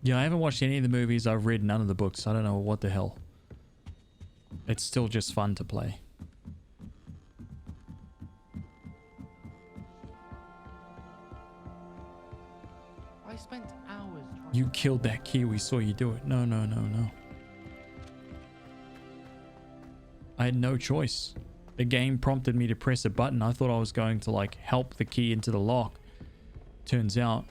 Yeah, I haven't watched any of the movies. I've read none of the books. I don't know what the hell. It's still just fun to play. I spent hours trying. You killed that key. We saw you do it. No, no, no, no. I had no choice. The game prompted me to press a button. I thought I was going to like help the key into the lock. Turns out.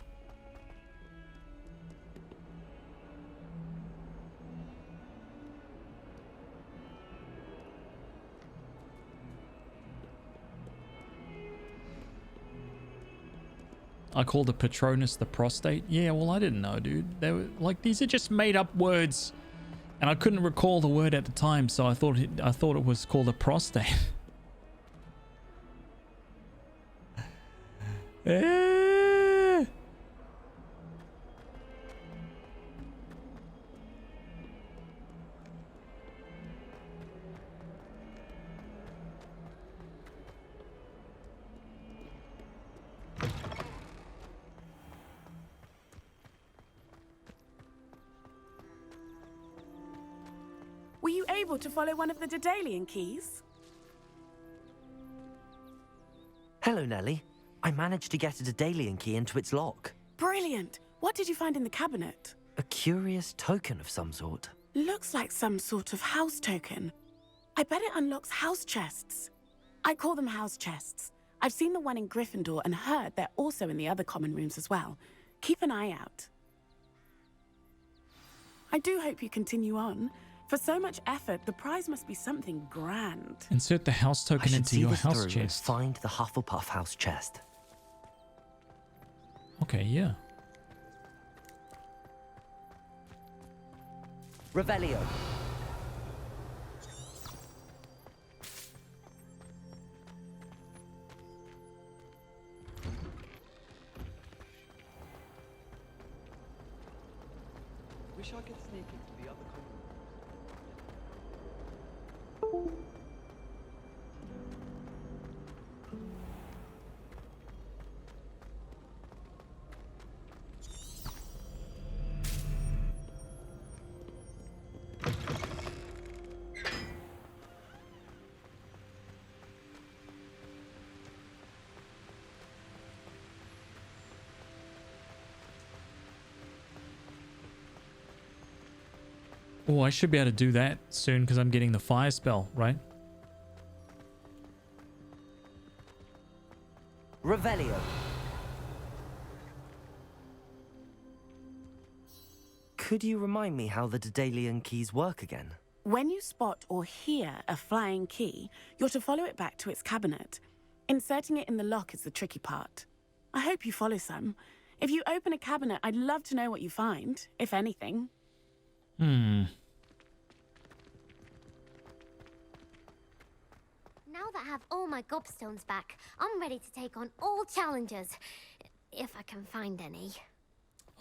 I called the Patronus the prostate. Yeah, well, I didn't know, dude. They were like, these are just made up words. And I couldn't recall the word at the time, so I thought it was called a prostate. Eh. Were you able to follow one of the Daedalian keys? Hello, Nellie. I managed to get a Daedalian key into its lock. Brilliant. What did you find in the cabinet? A curious token of some sort. Looks like some sort of house token. I bet it unlocks house chests. I call them house chests. I've seen the one in Gryffindor and heard they're also in the other common rooms as well. Keep an eye out. I do hope you continue on. For so much effort, the prize must be something grand. Insert the house I token should into see your this house through and chest. find the Hufflepuff house chest. Okay, yeah. Revelio. Wish I could sneak into the other common room. Oh, I should be able to do that soon because I'm getting the fire spell, right? Revelio. Could you remind me how the Daedalian keys work again? When you spot or hear a flying key, you're to follow it back to its cabinet. Inserting it in the lock is the tricky part. I hope you follow some. If you open a cabinet, I'd love to know what you find, if anything. Hmm. Now that I have all my gobstones back, I'm ready to take on all challenges. If I can find any.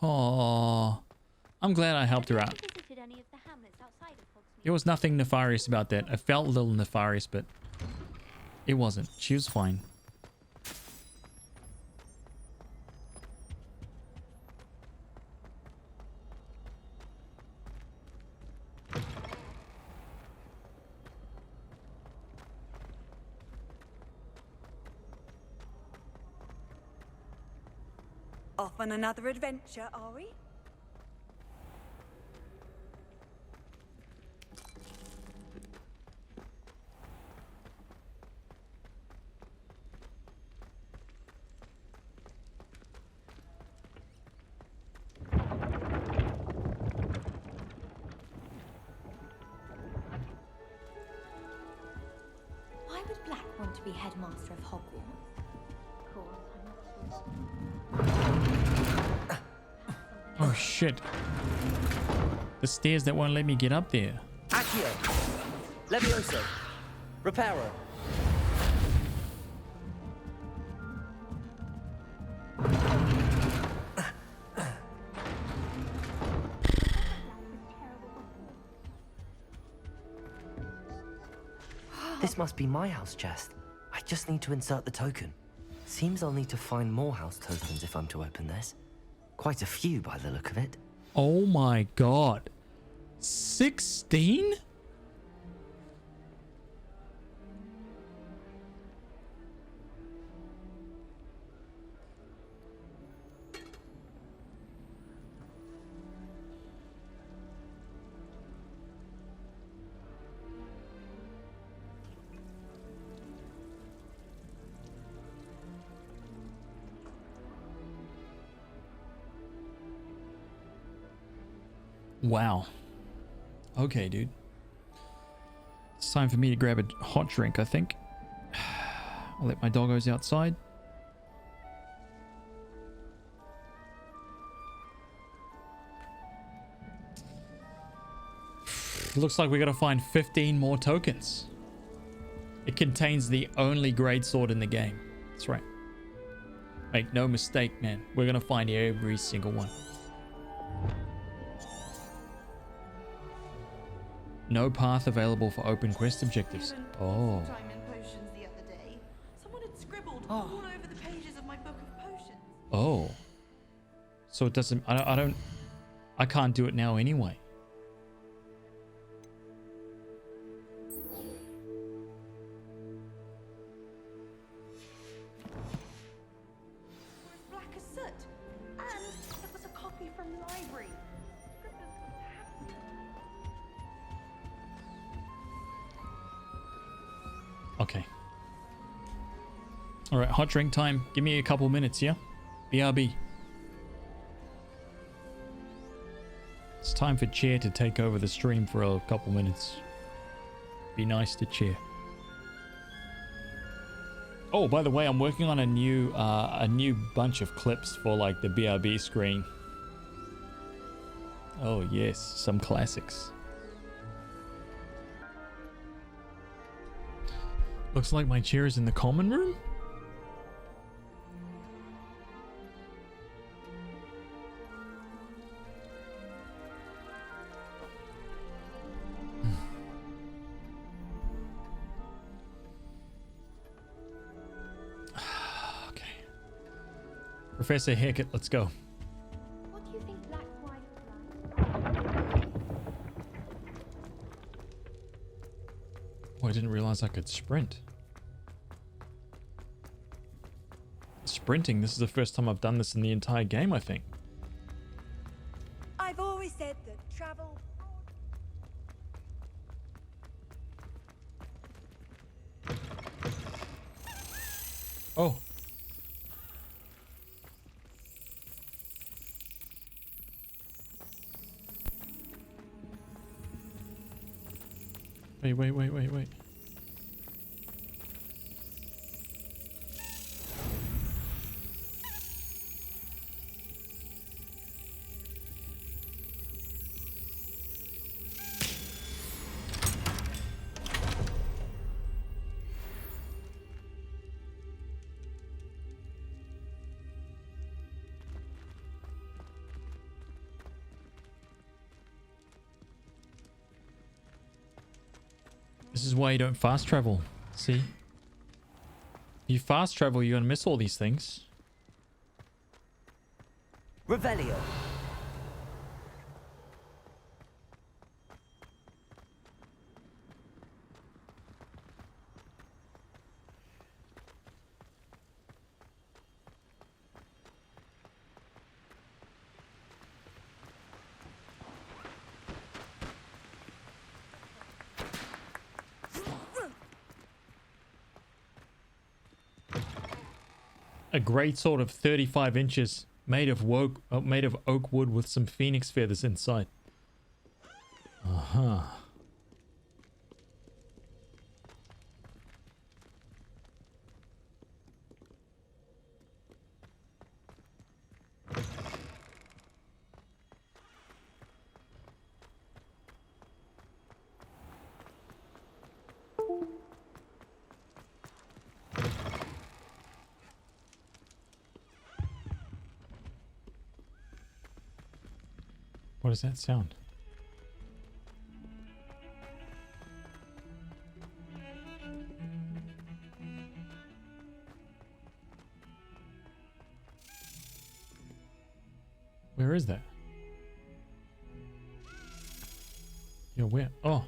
Oh, I'm glad I helped her out. Visited any of the hamlets outside of Hogsmeade? There was nothing nefarious about that. I felt a little nefarious, but it wasn't. She was fine. Off on another adventure, are we? Why would Black want to be headmaster of Hogwarts? Oh shit. The stairs that won't let me get up there. Accio. Levioso. Reparo. This must be my house chest. I just need to insert the token. Seems I'll need to find more house tokens if I'm to open this. Quite a few by the look of it. Oh my god. 16? Wow. Okay, dude. It's time for me to grab a hot drink, I think. I'll let my doggos outside. Looks like we gotta find 15 more tokens. It contains the only great sword in the game. That's right. Make no mistake, man. We're gonna find every single one. No path available for open quest objectives. Oh. Diamond potions the other day. Someone had scribbled all over the pages of my book of potions. Oh. So it doesn't... I can't do it now anyway. Were as black as soot. And it was a copy from the library. Okay. All right, hot drink time. Give me a couple minutes, yeah? BRB. It's time for Chair to take over the stream for a couple minutes. Be nice to Chair. Oh, by the way, I'm working on a new bunch of clips for like the BRB screen. Oh yes, some classics. Looks like my chair is in the common room. Okay. Professor Hackett, let's go. What do you think Black White like? Oh, I didn't realize I could sprint. Sprinting, this is the first time I've done this in the entire game, I think. I've always said that travel. Oh. Wait. This is why you don't fast travel. See? You fast travel, you're gonna miss all these things. Revelio. A great sword of 35 inches, made of oak wood with some phoenix feathers inside. Uh-huh. What does that sound? Where is that? Yo, where? Oh.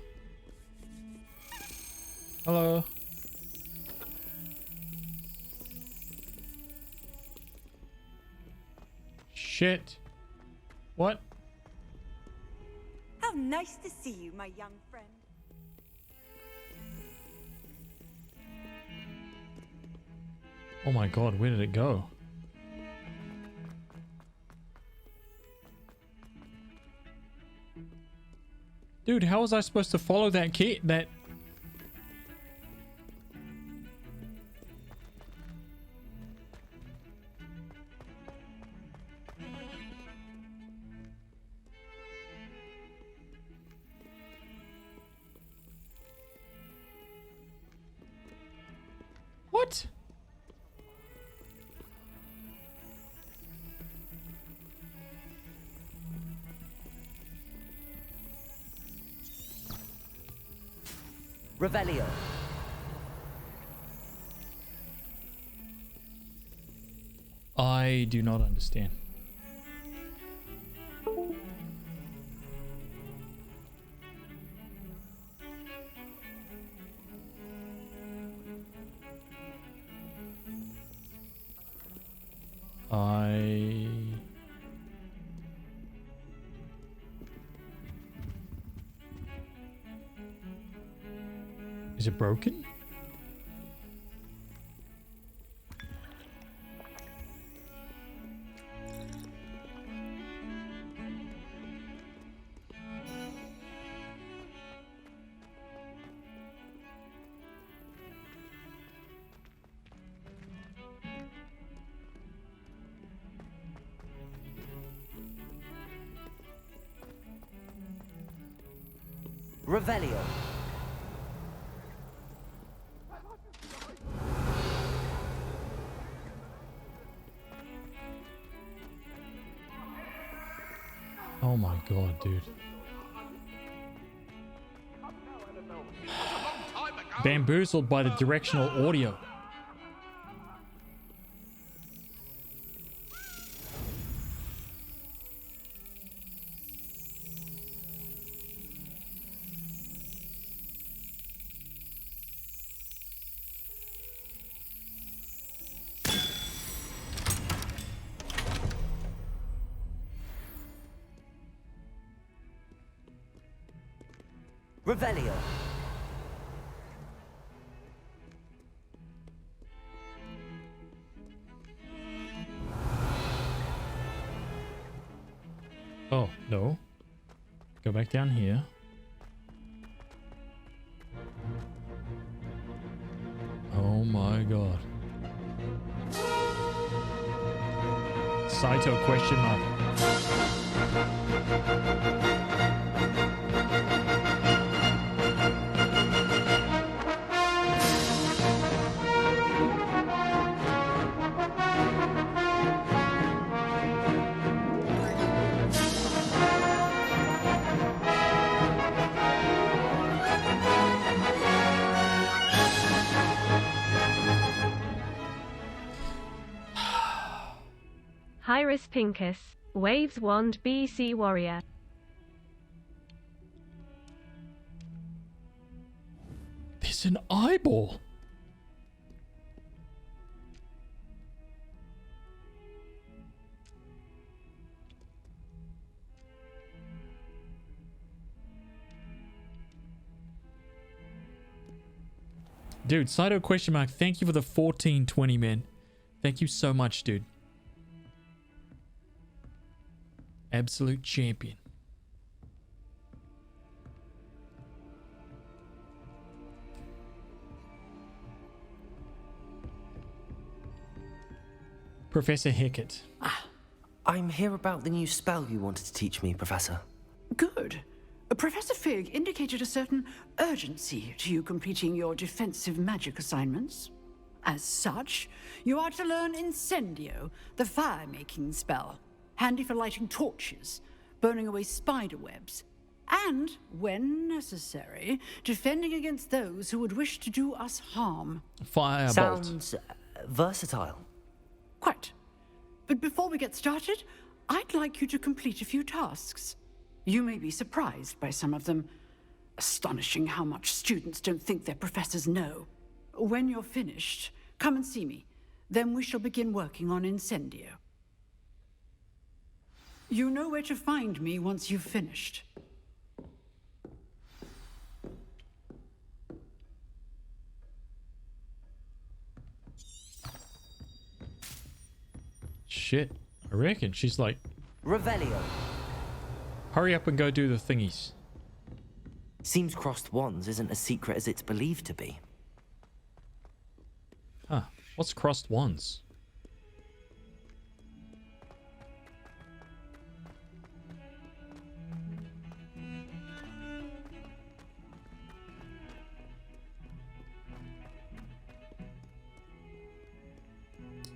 Hello. Shit. What? How nice to see you, my young friend. Oh my god, where did it go? Dude, how was I supposed to follow that key? That... What? Revelio. I do not understand. Is it broken? Revelio. Oh my god, dude. Bamboozled by the directional audio. Revelio. Oh, no. Go back down here. Oh my god. Saito question mark. Hyris Pincus, Waves Wand BC Warrior. There's an eyeball. Dude, Saito question mark, thank you for the 1420, man. Thank you so much, dude. Absolute champion. Professor Hickett. I'm here about the new spell you wanted to teach me, Professor. Good. Professor Fig indicated a certain urgency to you completing your defensive magic assignments. As such, you are to learn Incendio, the fire-making spell, handy for lighting torches, burning away spider webs, and, when necessary, defending against those who would wish to do us harm. Firebolt. Sounds versatile. Quite. But before we get started, I'd like you to complete a few tasks. You may be surprised by some of them. Astonishing how much students don't think their professors know. When you're finished, come and see me. Then we shall begin working on Incendio. You know where to find me once you've finished. Shit. I reckon she's like, Revelio. hurry up and go do the thingies. Seems crossed wands isn't as secret as it's believed to be. Huh. What's crossed wands?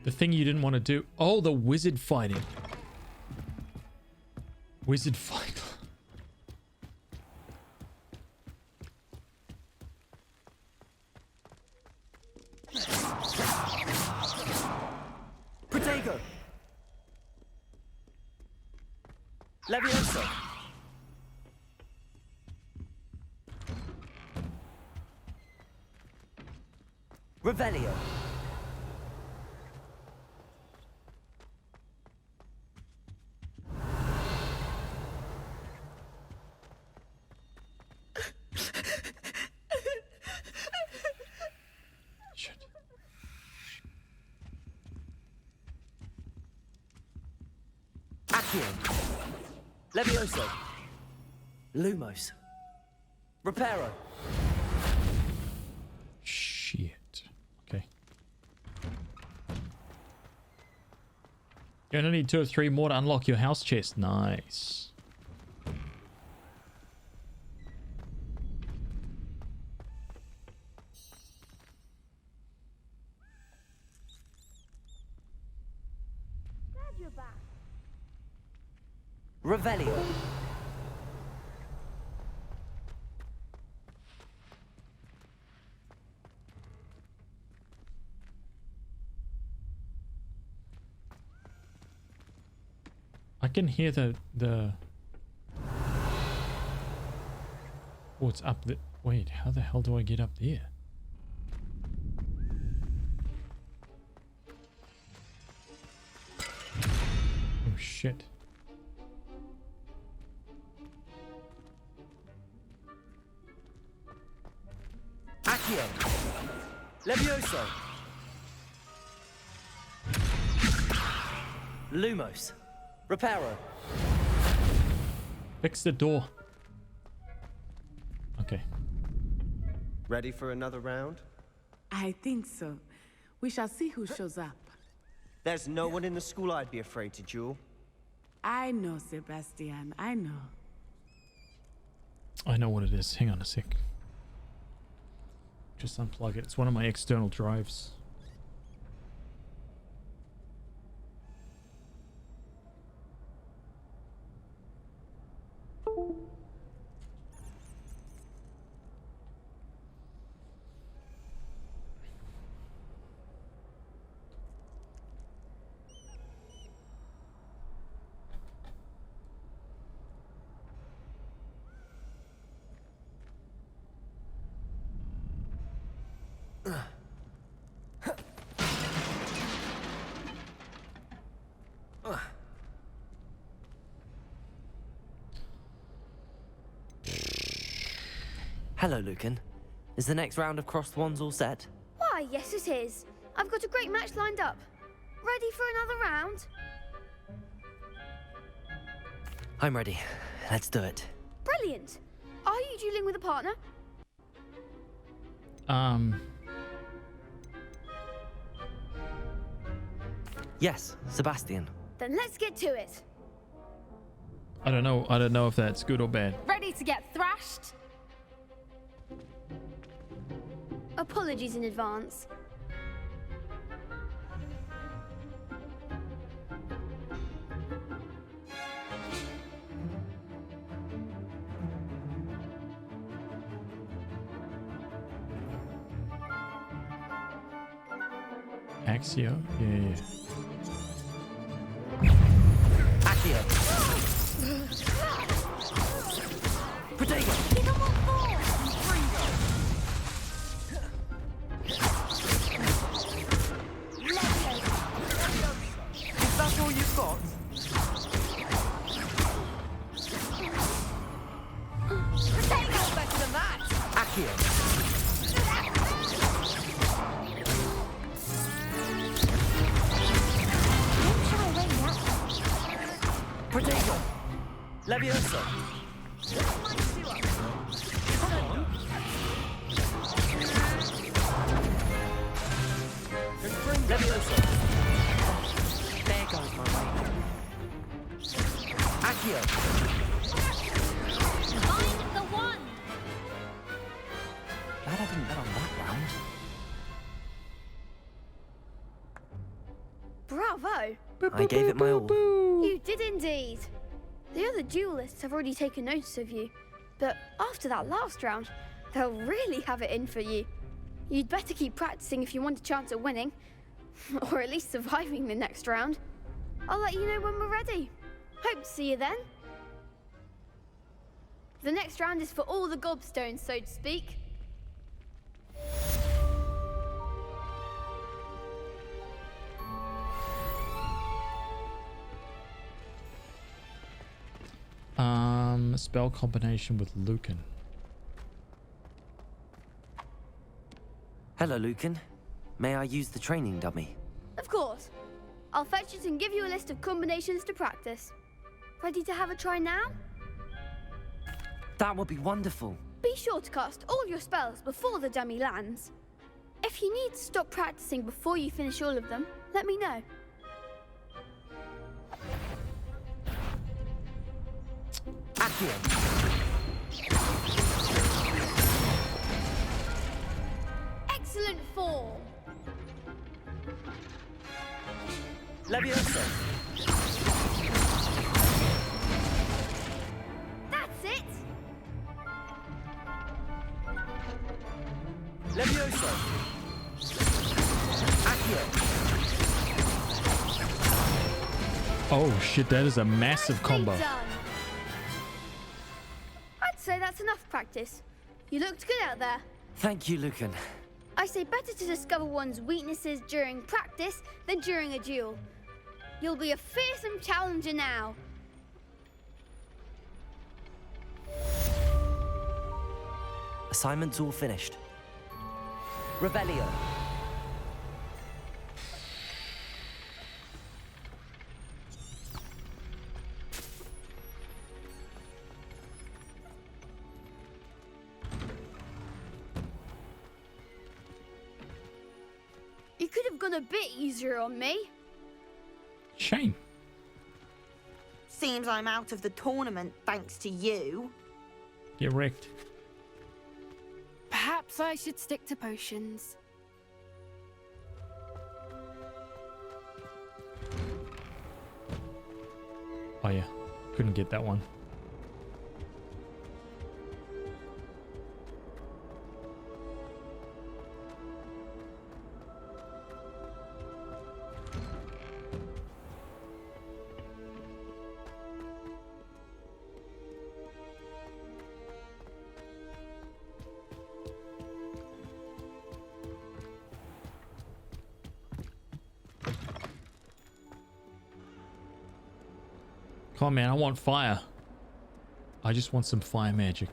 The thing you didn't want to do. Oh, the wizard fighting. Wizard fight. Protego. Levioso. Revelio. Shit. Accio. Levioso. Lumos. Reparo. Shit. Okay. You only need 2 or 3 more to unlock your house chest. Nice. Revelio. I can hear the oh, it's up the wait, how the hell do I get up there? Oh shit. Accio. Levioso. Lumos. Reparo. Fix the door. Okay. Ready for another round? I think so. We shall see who shows up. There's no one in the school I'd be afraid to duel. I know, Sebastian. I know. I know what it is. Hang on a sec. Just unplug it. It's one of my external drives. Hello, Lucan. Is the next round of crossed wands all set? Why, yes it is. I've got a great match lined up. Ready for another round? I'm ready. Let's do it. Brilliant. Are you dueling with a partner? Yes, Sebastian. Then let's get to it. I don't know if that's good or bad. Ready to get thrashed? Apologies in advance. Axio? Yeah. Accio. Protego. Keep them on board. Levioso. There goes my way. Accio. Find the one! Glad I didn't bet on that round. Bravo! I gave it my all. You did indeed. The other duelists have already taken notice of you, but after that last round, they'll really have it in for you. You'd better keep practicing if you want a chance at winning, or at least surviving the next round. I'll let you know when we're ready. Hope to see you then. The next round is for all the gobstones, so to speak. Spell combination with Lucan. Hello, Lucan. May I use the training dummy? Of course. I'll fetch it and give you a list of combinations to practice. Ready to have a try now? That would be wonderful. Be sure to cast all your spells before the dummy lands. If you need to stop practicing before you finish all of them, let me know. Accio. Excellent form. Levioso. That's it. Levioso. Accio. Oh shit, that is a massive combo. Done. I'd say that's enough practice. You looked good out there. Thank you, Lucan. I say better to discover one's weaknesses during practice than during a duel. You'll be a fearsome challenger now. Assignment's all finished. Revelio. You could have gone a bit easier on me. Shame. Seems I'm out of the tournament thanks to you. Get wrecked. Perhaps I should stick to potions. Oh yeah, couldn't get that one. Come on, man, I want fire. I just want some fire magic.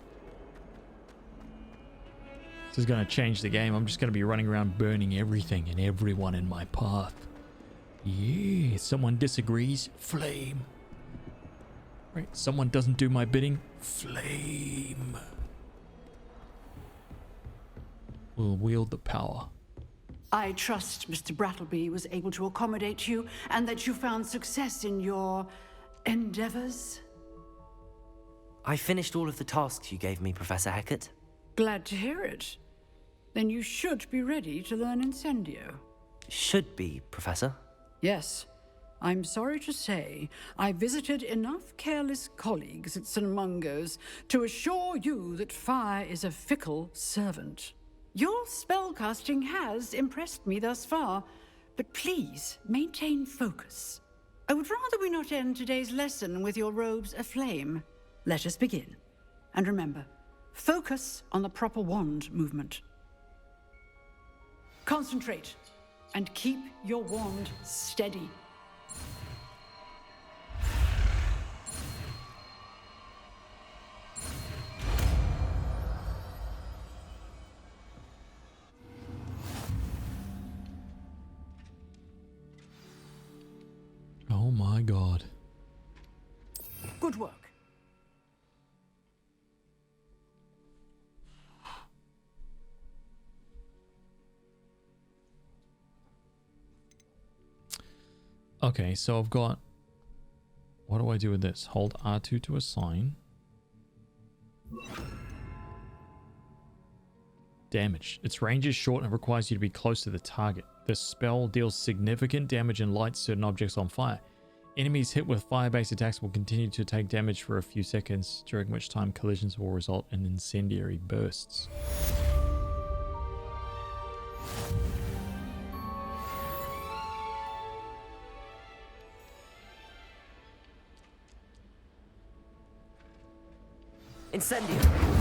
This is going to change the game. I'm just going to be running around burning everything and everyone in my path. Yeah, someone disagrees. Flame. Right, someone doesn't do my bidding. Flame. We'll wield the power. I trust Mr. Brattleby was able to accommodate you and that you found success in your endeavors. I finished all of the tasks you gave me, Professor Hecat. Glad to hear it. Then you should be ready to learn Incendio. Should be, Professor. Yes. I'm sorry to say, I visited enough careless colleagues at St. Mungo's to assure you that fire is a fickle servant. Your spellcasting has impressed me thus far, but please maintain focus. I would rather we not end today's lesson with your robes aflame. Let us begin. And remember, focus on the proper wand movement. Concentrate and keep your wand steady. Oh my god. Good work. Okay, so I've got... What do I do with this? Hold R2 to assign. Damage. Its range is short and requires you to be close to the target. This spell deals significant damage and lights certain objects on fire. Enemies hit with fire-based attacks will continue to take damage for a few seconds, during which time collisions will result in incendiary bursts. Incendio!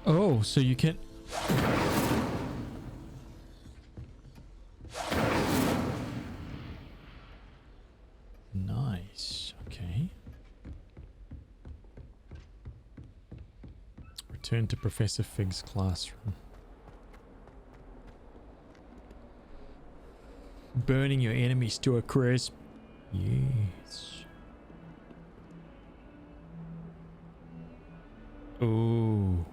Oh, so you can... Nice. Okay. Return to Professor Fig's classroom. Burning your enemies to a crisp. Yes. Ooh.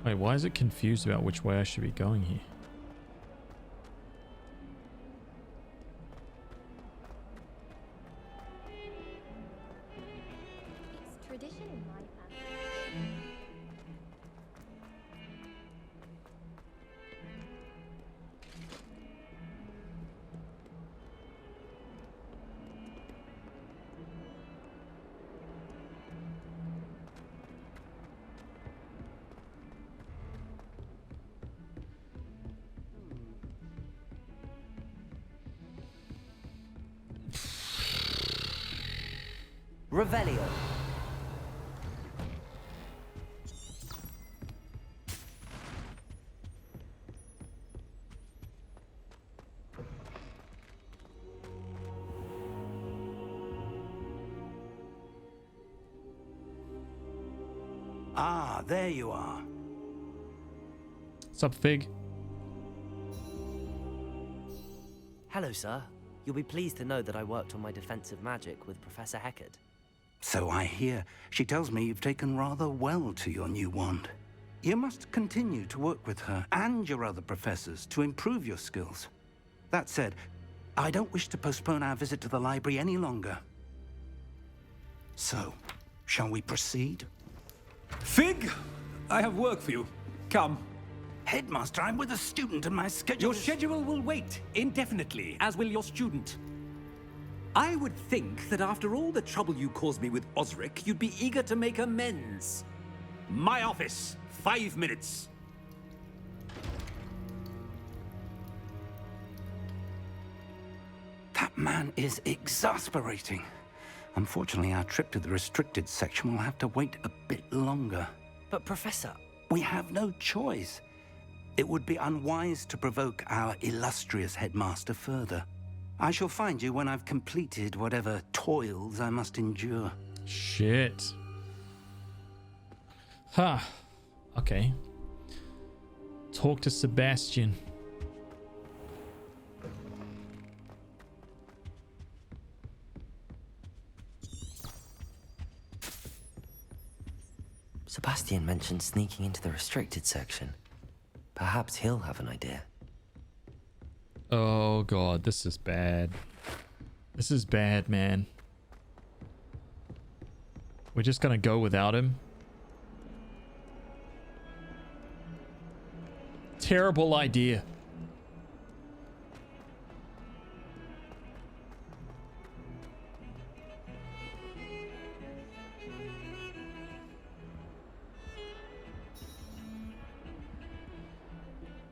Wait, why is it confused about which way I should be going here? It's tradition in my family. Revelio. Ah, there you are. What's up, Fig? Hello, sir. You'll be pleased to know that I worked on my defensive magic with Professor Heckard. So I hear. She tells me you've taken rather well to your new wand. You must continue to work with her and your other professors to improve your skills. That said, I don't wish to postpone our visit to the library any longer. So, shall we proceed? Fig, I have work for you. Come. Headmaster, I'm with a student and my schedule Your schedule will wait indefinitely, as will your student. I would think that after all the trouble you caused me with Osric, you'd be eager to make amends. My office, 5 minutes. That man is exasperating. Unfortunately, our trip to the restricted section will have to wait a bit longer. But Professor... We have no choice. It would be unwise to provoke our illustrious headmaster further. I shall find you when I've completed whatever toils I must endure. Shit. Huh. Okay. Talk to Sebastian. Sebastian mentioned sneaking into the restricted section. Perhaps he'll have an idea. Oh god, this is bad. This is bad, man. We're just gonna go without him. Terrible idea.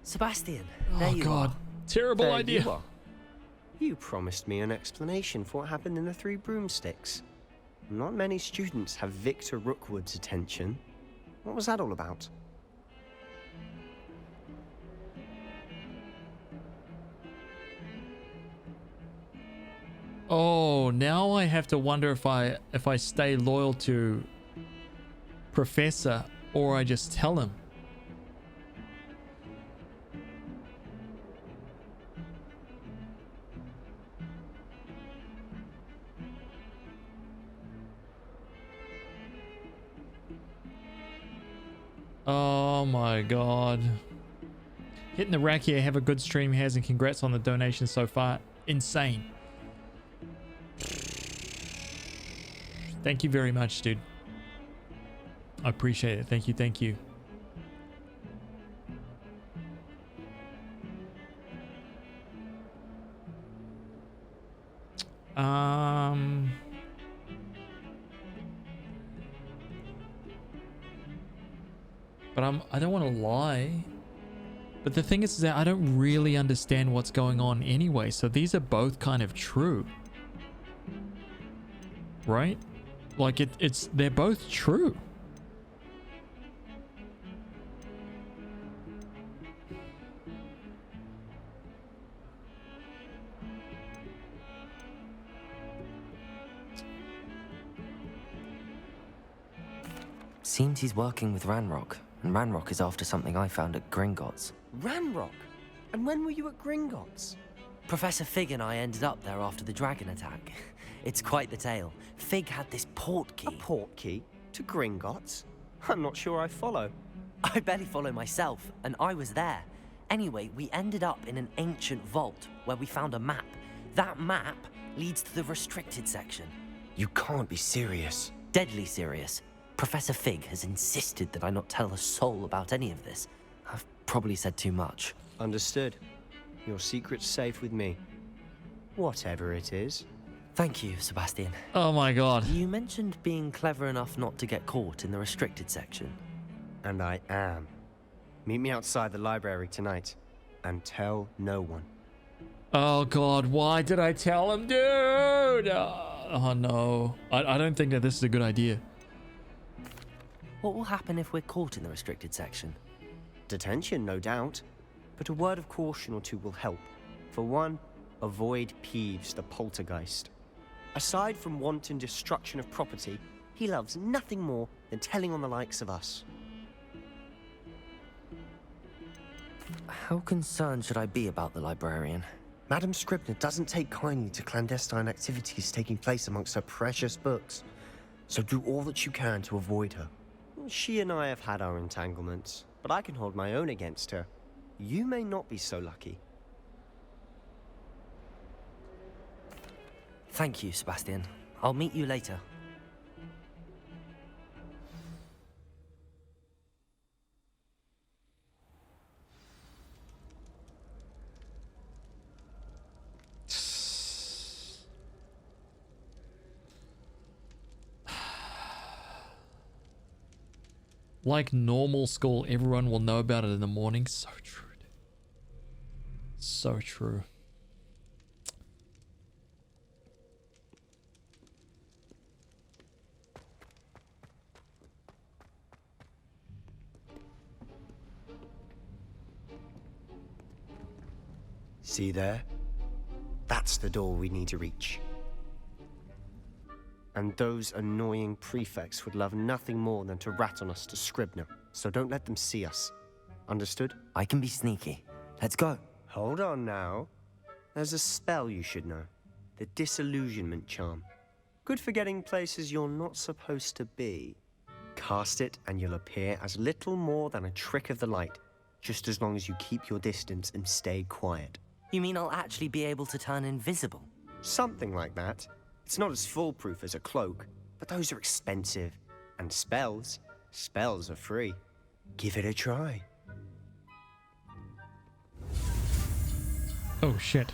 Sebastian, there Oh you god, are. terrible There idea. You are. You promised me an explanation for what happened in the Three Broomsticks. Not many students have Victor Rookwood's attention. What was that all about? Oh, now I have to wonder if I stay loyal to Professor Or I just tell him. Oh my god. Hitting the rack here. Have a good stream, Haz, and congrats on the donation so far. Insane. Thank you very much, dude. I appreciate it. Thank you. Thank you. But I don't want to lie. But the thing is that I don't really understand what's going on anyway. So these are both kind of true. Right? Like they're both true. Seems he's working with Ranrock, and Ranrock is after something I found at Gringotts. Ranrock? And when were you at Gringotts? Professor Fig and I ended up there after the dragon attack. It's quite the tale. Fig had this port key. A port key? To Gringotts? I'm not sure I follow. I barely follow myself, and I was there. Anyway, we ended up in an ancient vault where we found a map. That map leads to the restricted section. You can't be serious. Deadly serious. Professor Fig has insisted that I not tell a soul about any of this. I've probably said too much. Understood. Your secret's safe with me. Whatever it is. Thank you, Sebastian. Oh my god. You mentioned being clever enough not to get caught in the restricted section. And I am. Meet me outside the library tonight. And tell no one. Oh god, why did I tell him, dude? Oh no. I don't think that this is a good idea. What will happen if we're caught in the restricted section? Detention, no doubt. But a word of caution or two will help. For one, avoid Peeves, the poltergeist. Aside from wanton destruction of property, he loves nothing more than telling on the likes of us. How concerned should I be about the librarian? Madam Scribner doesn't take kindly to clandestine activities taking place amongst her precious books. So do all that you can to avoid her. She and I have had our entanglements, but I can hold my own against her. You may not be so lucky. Thank you, Sebastian. I'll meet you later. Like normal school, everyone will know about it in the morning. So true. So true. See there? That's the door we need to reach. And those annoying prefects would love nothing more than to rat on us to Scribner, so don't let them see us. Understood? I can be sneaky. Let's go. Hold on now. There's a spell you should know. The Disillusionment Charm. Good for getting places you're not supposed to be. Cast it and you'll appear as little more than a trick of the light, just as long as you keep your distance and stay quiet. You mean I'll actually be able to turn invisible? Something like that. It's not as foolproof as a cloak, but those are expensive. And spells are free. Give it a try. Oh shit.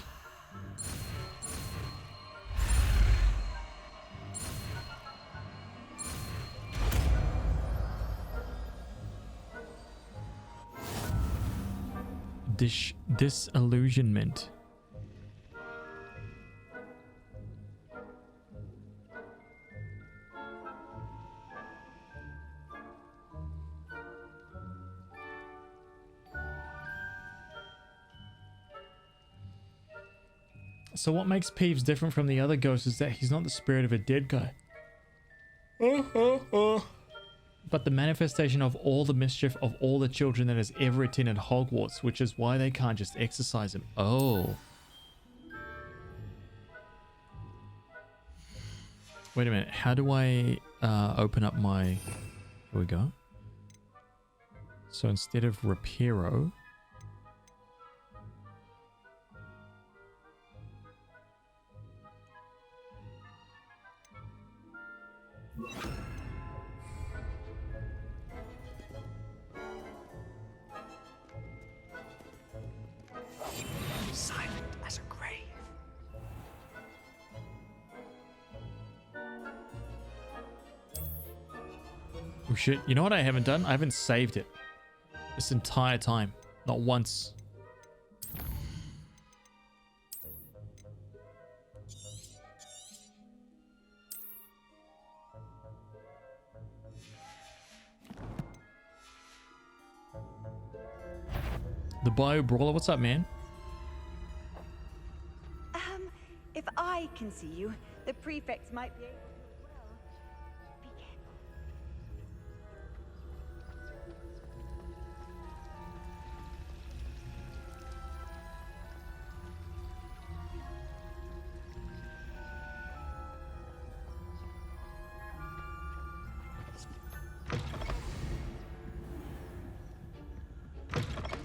Disillusionment. So what makes Peeves different from the other ghosts is that he's not the spirit of a dead guy. but the manifestation of all the mischief of all the children that has ever attended Hogwarts, which is why they can't just exorcise him. Oh. Wait a minute. How do I open up my... Here we go. So instead of Rapiro... Silent as a grave. Oh shit. You know what I haven't done? I haven't saved it this entire time. Not once. The Bio Brawler, what's up, man? If I can see you, the prefects might be able to as well. Be careful.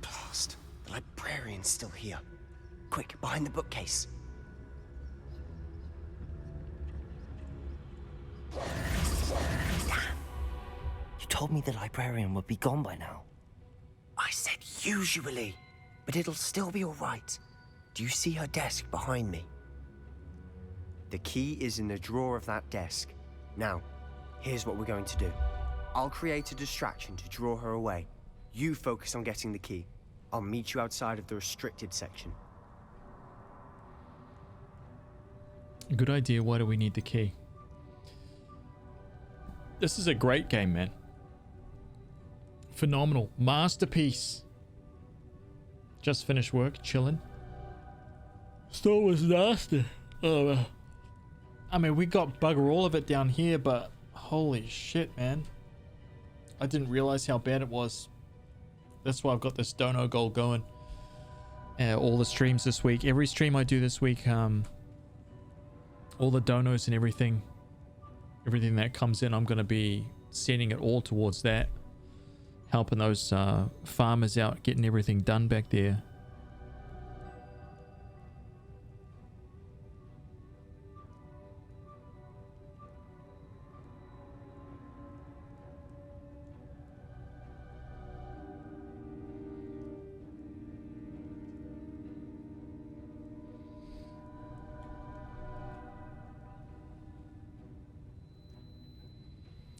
Blast. The librarian's still here. Quick, behind the bookcase. Damn. You told me the librarian would be gone by now. I said usually, but it'll still be all right. Do you see her desk behind me? The key is in the drawer of that desk. Now, here's what we're going to do. I'll create a distraction to draw her away. You focus on getting the key. I'll meet you outside of the restricted section. Good idea. Why do we need the key? This is a great game, man. Phenomenal. Masterpiece. Just finished work, chilling. Store was nasty. Oh, I mean, we got bugger all of it down here, but holy shit, man. I didn't realize how bad it was. That's why I've got this dono goal going. All the streams this week. Every stream I do this week, all the donos and everything that comes in, I'm going to be sending it all towards that. Helping those farmers out, getting everything done back there.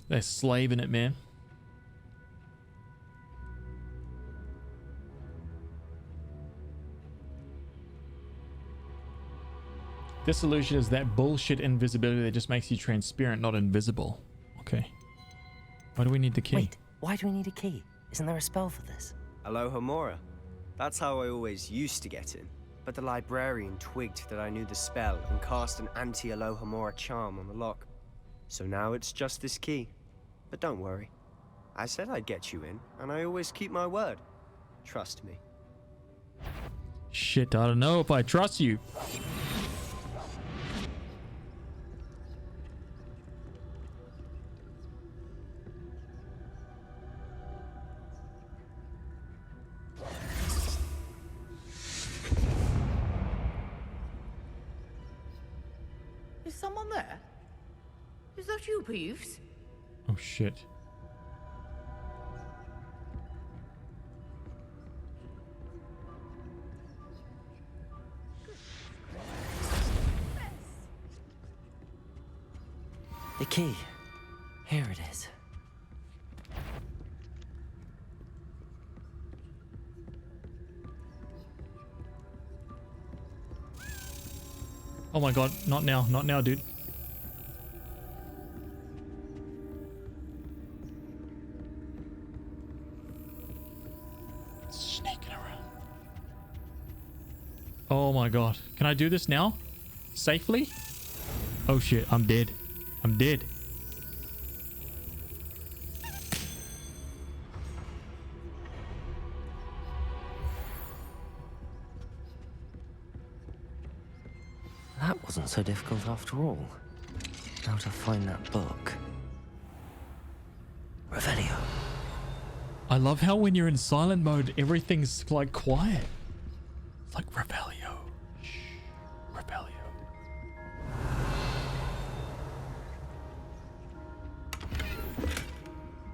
They're slaving it, man. Disillusion is that bullshit invisibility that just makes you transparent, not invisible. Okay. Why do we need the key? Wait, why do we need a key? Isn't there a spell for this? Alohomora. That's how I always used to get in. But the librarian twigged that I knew the spell and cast an anti-Alohomora charm on the lock. So now it's just this key. But don't worry. I said I'd get you in, and I always keep my word. Trust me. Shit, I don't know if I trust you. Is someone there? Is that you, Peeves? Oh shit. The key. Here it is. Oh my god, not now, not now, dude. Sneaking around. Oh my god. Can I do this now? Safely? Oh shit, I'm dead. I'm dead. Not so difficult after all. Now to find that book. Revelio. I love how when you're in silent mode, everything's like quiet. It's like Revelio. Shh. Revelio.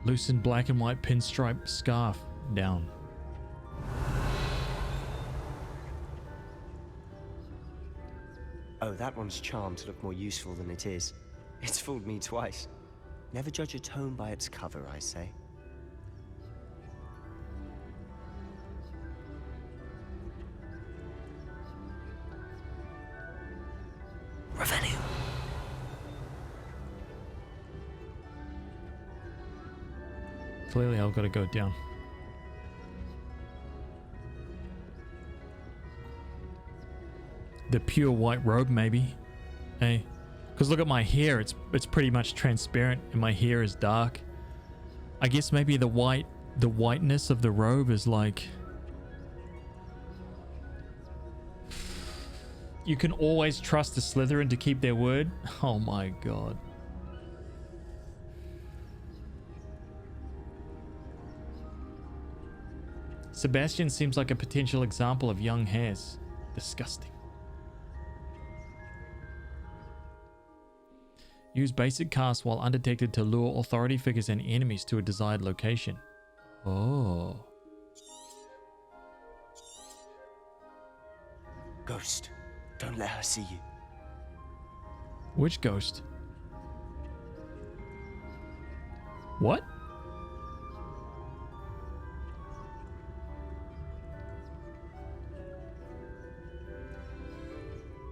Loosen black and white pinstripe scarf down. Oh, that one's charmed to look more useful than it is. It's fooled me twice. Never judge a tome by its cover, I say. Revelio. Clearly I've got to go down. The pure white robe, maybe. Hey, because look at my hair. It's pretty much transparent, and my hair is dark. I guess maybe the whiteness of the robe is like. You can always trust the Slytherin to keep their word. Oh my god. Sebastian seems like a potential example of young hairs. Disgusting. Use basic cast while undetected to lure authority figures and enemies to a desired location. Oh. Ghost, don't let her see you. Which ghost? What?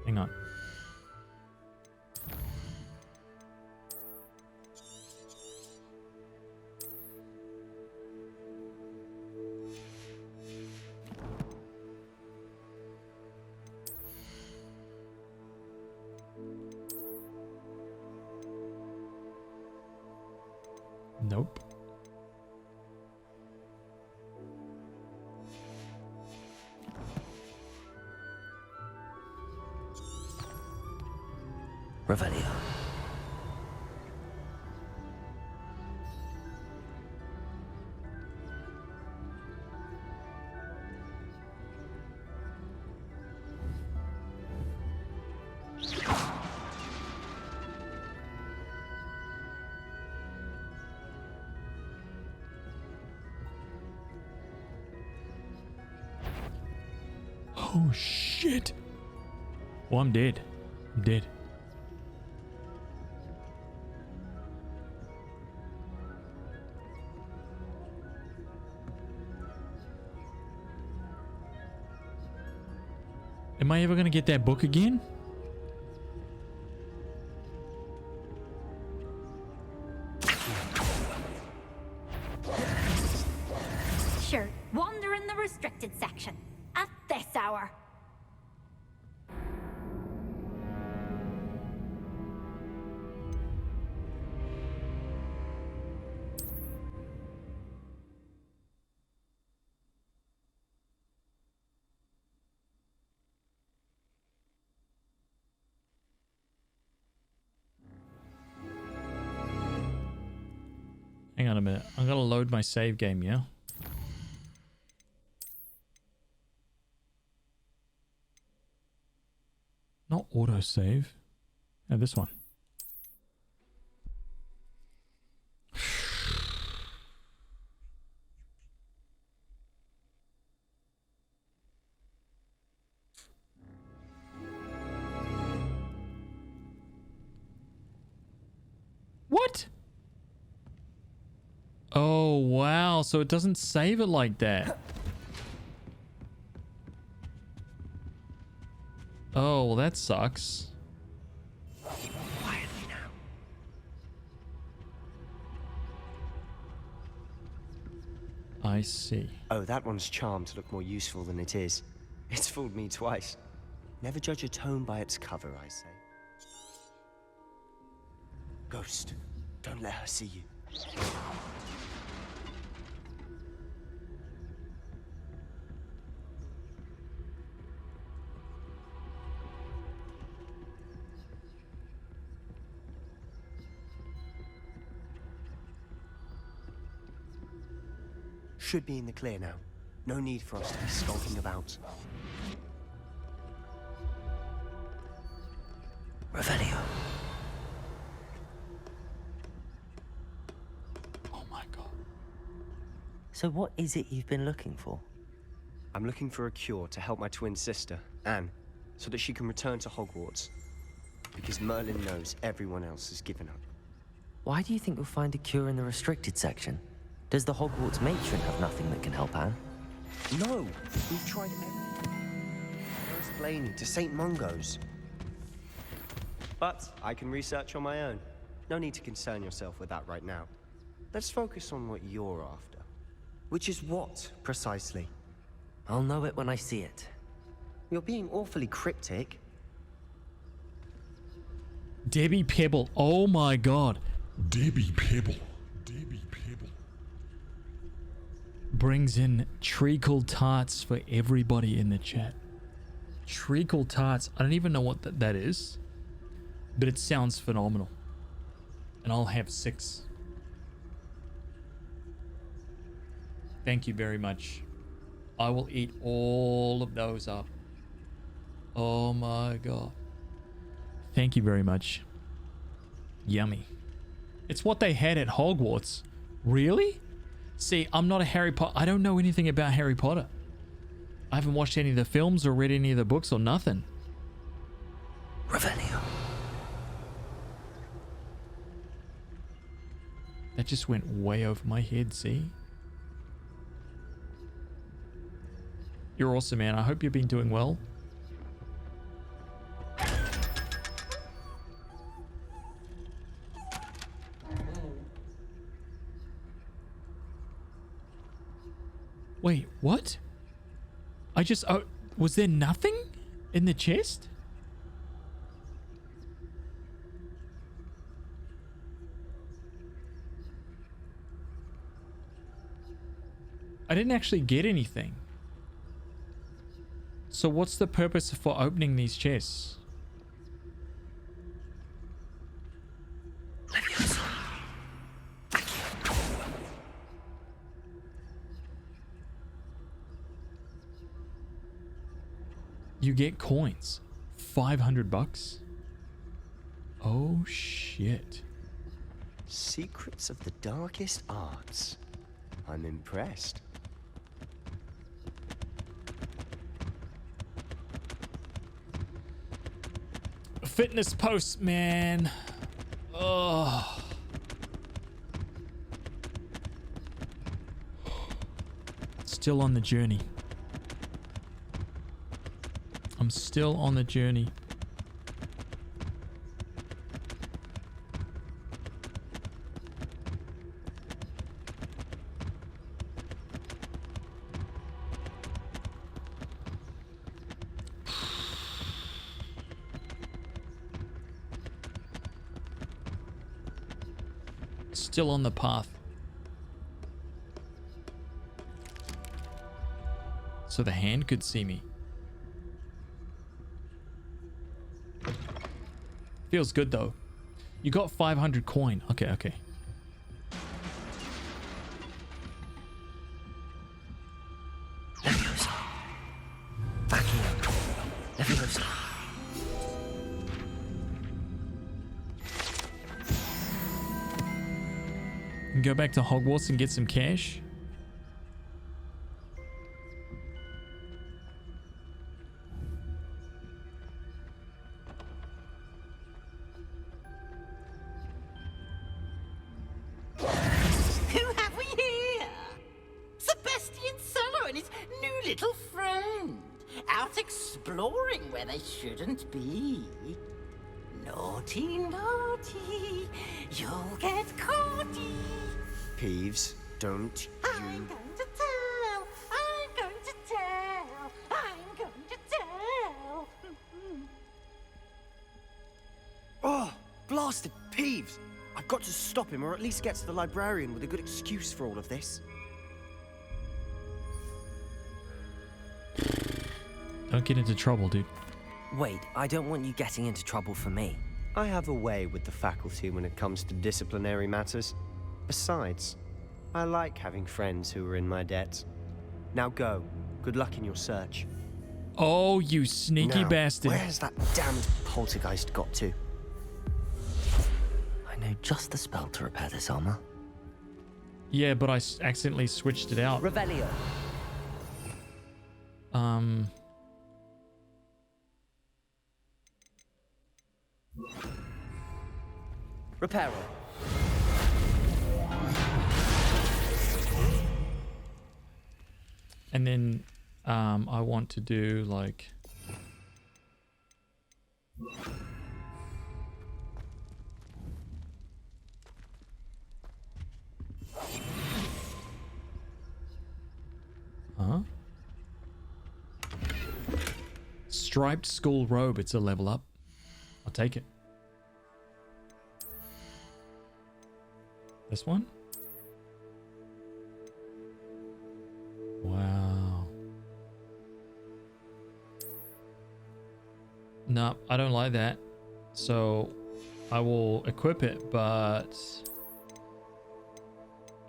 Hang on. Nope. Revelio. Oh shit. Well, I'm dead. I'm dead. Am I ever gonna get that book again? Sure, wander in the restricted section at this hour. Hang on a minute. I'm gonna load my save game, yeah? Not autosave. Oh, this one. What? Oh, wow. So it doesn't save it like that. Oh, well, that sucks. Quietly now. I see. Oh, that one's charmed to look more useful than it is. It's fooled me twice. Never judge a tome by its cover, I say. Ghost, don't let her see you. should be in the clear now. No need for us to be skulking about. Revelio. Oh my god. So what is it you've been looking for? I'm looking for a cure to help my twin sister, Anne, so that she can return to Hogwarts. Because Merlin knows everyone else has given up. Why do you think you'll find a cure in the restricted section? Does the Hogwarts matron have nothing that can help Anne? No! We've tried everything. First Blaney to St. Mungo's. But I can research on my own. No need to concern yourself with that right now. Let's focus on what you're after. Which is what, precisely? I'll know it when I see it. You're being awfully cryptic. Debbie Pebble. Oh my god. Debbie Pebble. Debbie Pebble. Brings in treacle tarts for everybody in the chat. Treacle tarts. I don't even know what that is. But it sounds phenomenal. And I'll have 6. Thank you very much. I will eat all of those up. Oh my god. Thank you very much. Yummy. It's what they had at Hogwarts. Really? See, I'm not a Harry Potter. I don't know anything about Harry Potter. I haven't watched any of the films or read any of the books or nothing. Revelio. That just went way over my head, see? You're awesome, man. I hope you've been doing well. Wait, what? I just... Oh, was there nothing in the chest? I didn't actually get anything. So what's the purpose for opening these chests? You get coins. 500 bucks? Oh shit. Secrets of the darkest arts. I'm impressed. Fitness posts, man. Oh. Still on the journey. I'm still on the journey. Still on the path. So the hand could see me. Feels good though. You got 500 coin. Okay, okay. Back here. Leviosa. And go back to Hogwarts and get some cash. Shouldn't be. Naughty, naughty, you'll get caughty. Peeves, don't I'm going to tell, I'm going to tell, I'm going to tell. Oh, blasted Peeves! I've got to stop him, or at least get to the librarian with a good excuse for all of this. Don't get into trouble, dude. Wait, I don't want you getting into trouble for me. I have a way with the faculty when it comes to disciplinary matters. Besides, I like having friends who are in my debt. Now go. Good luck in your search. Oh, you sneaky Now, bastard. Where has that damned poltergeist got to? I know just the spell to repair this armor. Yeah, but I accidentally switched it out. Revelio. Reparo. And then I want to do like striped school robe. It's a level up. I'll take it. This one? Wow. No, I don't like that. So I will equip it, but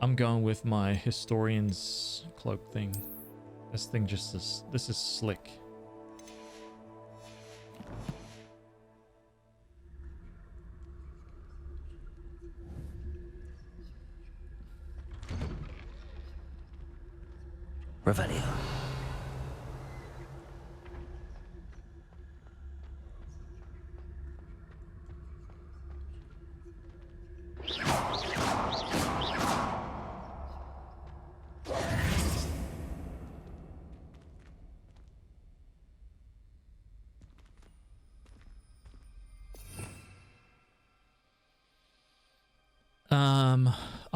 I'm going with my historian's cloak thing. This thing just is, this is slick. Revelio.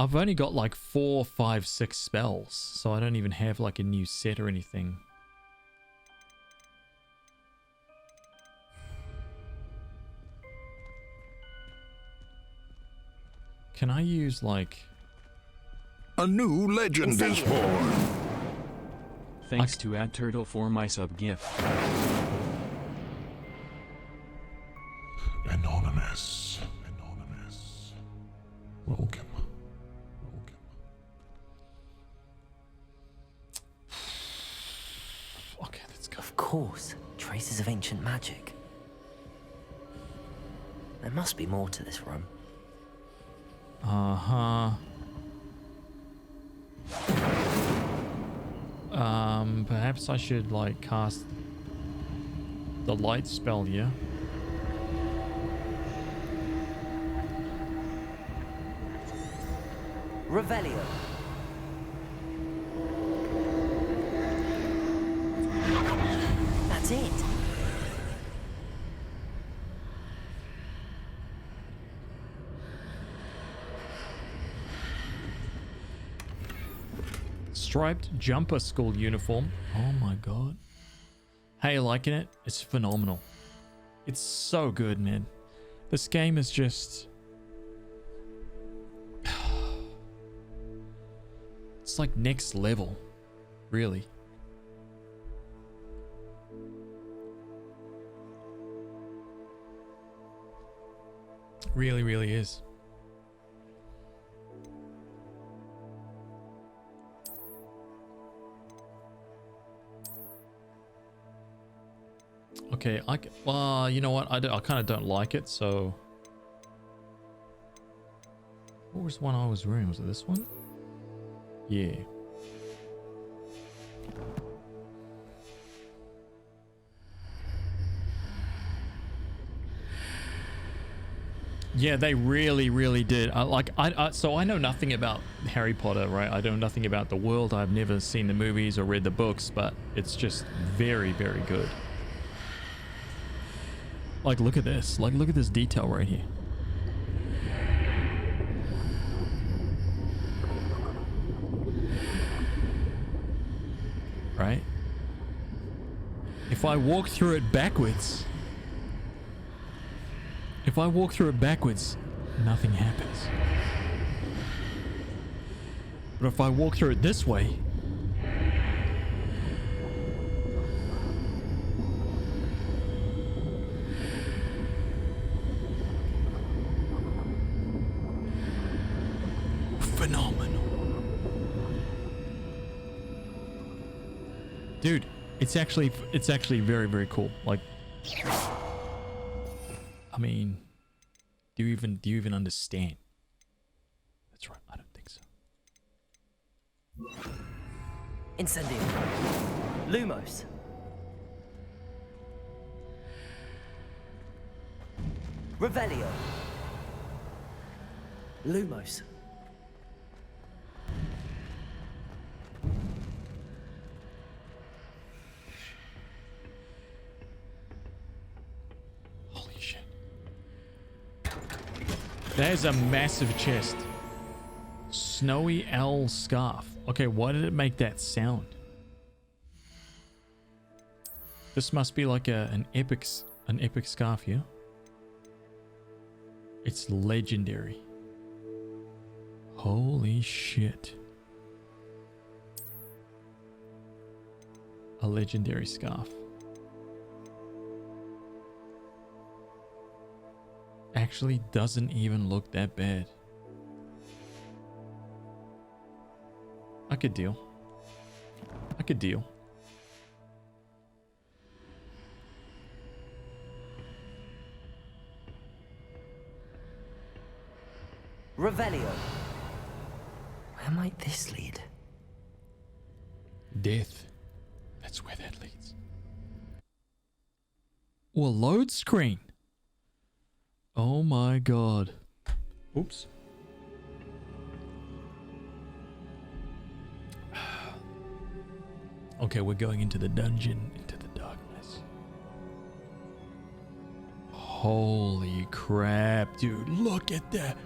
I've only got like 4, 5, 6 spells, so I don't even have like a new set or anything. Can I use like... A new legend is born. Thanks to AdTurtle for my sub-gift. Anonymous. Welcome. Okay, let's go. Of course, traces of ancient magic. There must be more to this room. Perhaps I should like cast the light spell here. Revelio. That's it. Striped jumper school uniform. Oh my god. Hey, liking it? It's phenomenal. It's so good, man. This game is just... It's like next level, really. Really, really is. Okay, well, you know what? I kind of don't like it, so... What was one I was wearing? Was it this one? Yeah. Yeah, they really, really did. So I know nothing about Harry Potter, right? I know nothing about the world. I've never seen the movies or read the books, but it's just very, very good. Like, look at this. Like, look at this detail right here. Right? If I walk through it backwards, nothing happens. But if I walk through it this way, phenomenal. Dude, it's actually very, very cool. Like, I mean, do you even understand? That's right, I don't think so. Incendio. Lumos. Revelio. Lumos. Holy shit. There's a massive chest. Snowy Owl Scarf. Okay, why did it make that sound? This must be like an epic scarf here. It's legendary. Holy shit. A legendary scarf. Actually doesn't even look that bad. I could deal. I could deal. Revelio. Where might this lead? Death. That's where that leads. Or load screen. Oh my god. Oops. Okay, we're going into the dungeon, into the darkness. Holy crap, dude. Look at that.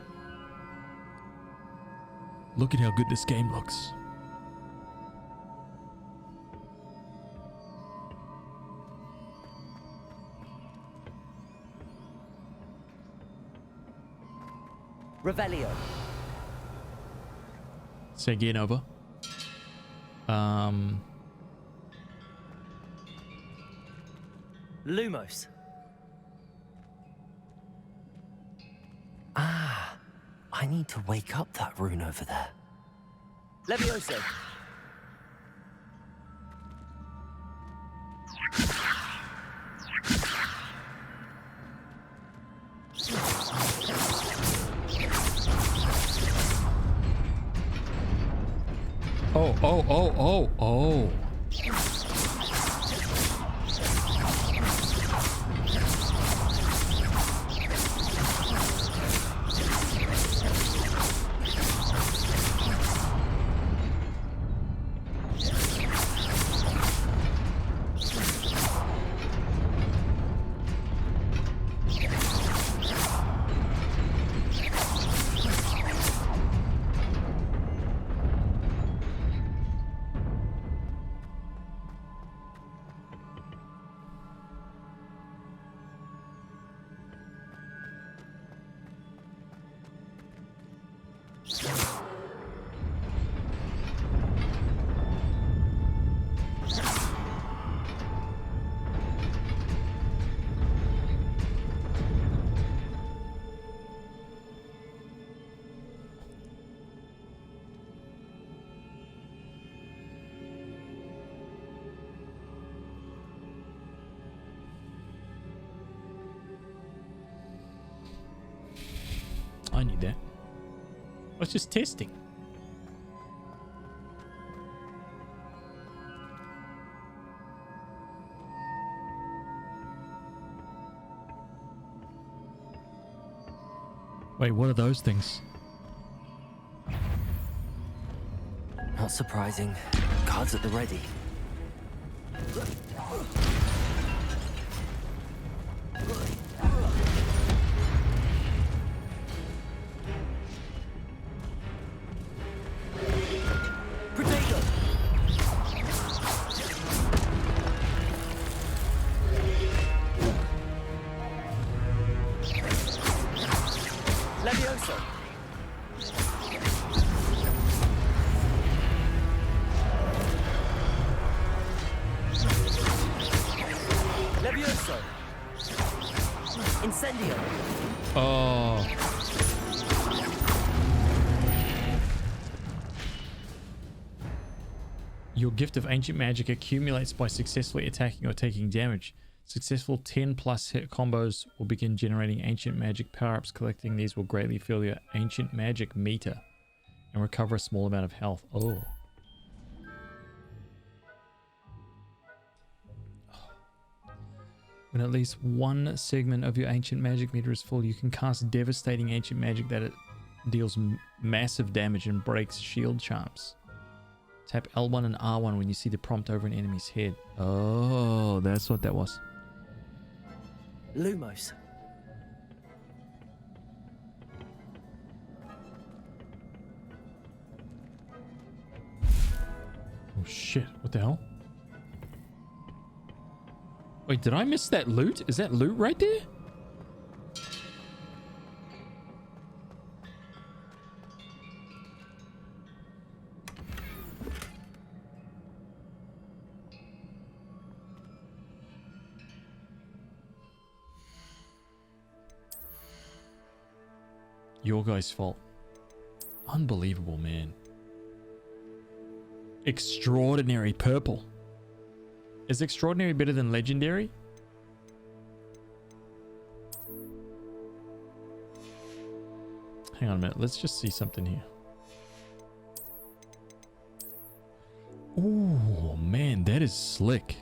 Look at how good this game looks. Revelio. Say again, over. Lumos. Ah, I need to wake up that rune over there. Levioso. Oh. I need that. I was just testing. Wait, what are those things? Not surprising. Guards at the ready. Your gift of ancient magic accumulates by successfully attacking or taking damage. Successful 10 plus hit combos will begin generating ancient magic power-ups. Collecting these will greatly fill your ancient magic meter and recover a small amount of health. Oh. When at least one segment of your ancient magic meter is full, you can cast devastating ancient magic that it deals massive damage and breaks shield charms. Tap L1 and R1 when you see the prompt over an enemy's head. Oh, that's what that was. Lumos. Oh shit, what the hell? Wait, did I miss that loot? Is that loot right there? Your guy's fault. Unbelievable, man. Extraordinary purple. Is extraordinary better than legendary? Hang on a minute. Let's just see something here. Oh, man, that is slick.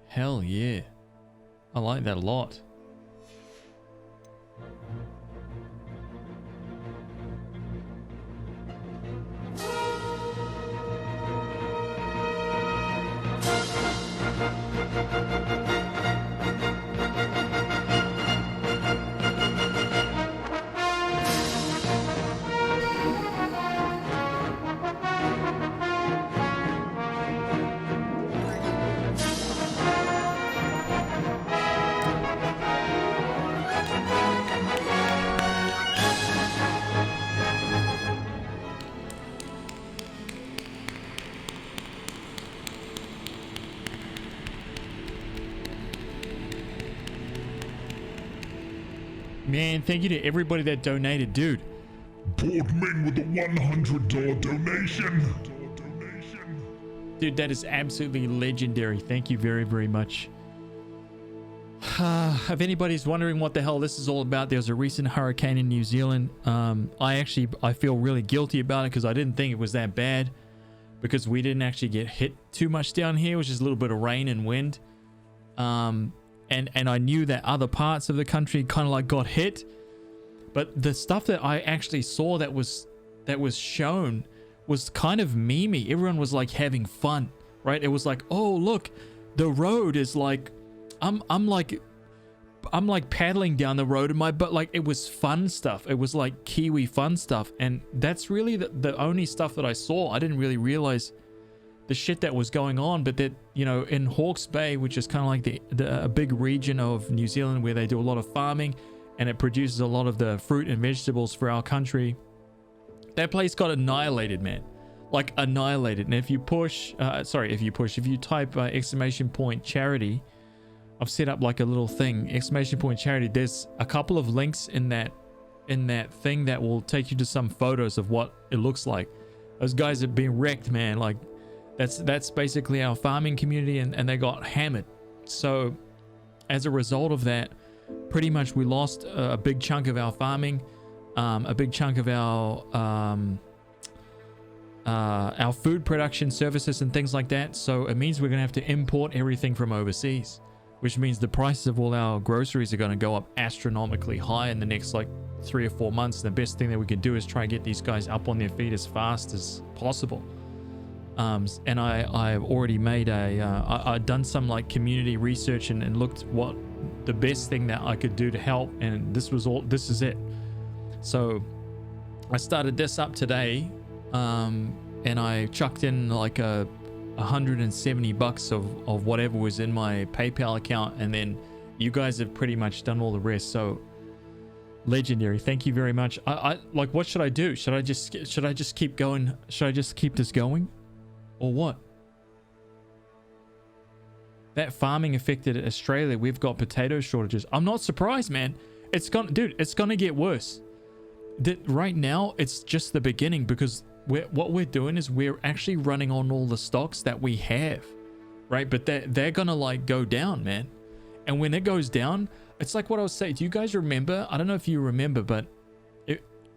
Hell yeah. I like that a lot. Man, thank you to everybody that donated, dude. Boardman with the $100 donation. Dude, that is absolutely legendary. Thank you very, very much. If anybody's wondering what the hell this is all about, there's a recent hurricane in New Zealand. I feel really guilty about it because I didn't think it was that bad because we didn't actually get hit too much down here. It was just a little bit of rain and wind. And I knew that other parts of the country kind of like got hit, but the stuff that I actually saw that was shown was kind of memey. Everyone was like having fun, right? It was like, oh look, the road is like, I'm like paddling down the road in my, but like it was fun stuff. It was like Kiwi fun stuff, and that's really the only stuff that I saw. I didn't really realize the shit that was going on, but that, you know, in Hawke's Bay, which is kind of like a big region of New Zealand where they do a lot of farming and it produces a lot of the fruit and vegetables for our country, that place got annihilated, man. Like annihilated. And if you type exclamation point charity, I've set up like a little thing, exclamation point charity. There's a couple of links in that thing that will take you to some photos of what it looks like. Those guys have been wrecked, man. Like that's basically our farming community, and they got hammered. So as a result of that, pretty much we lost a big chunk of our farming, a big chunk of our food production services and things like that. So it means we're gonna have to import everything from overseas, which means the prices of all our groceries are going to go up astronomically high in the next like 3 or 4 months. The best thing that we can do is try and get these guys up on their feet as fast as possible. And I've already made I've done some like community research and looked what the best thing that I could do to help, and this is it. So I started this up today, and I chucked in like $170 of whatever was in my PayPal account, and then you guys have pretty much done all the rest. So legendary, thank you very much. I like, what should I do? Should I just keep going? Should I just keep this going, or what? That farming affected Australia. We've got potato shortages. I'm not surprised, man. It's gonna get worse. Right now it's just the beginning, because what we're doing is we're actually running on all the stocks that we have, right? But they're gonna like go down, man. And when it goes down, it's like what I was saying. Do you guys remember? I don't know if you remember, but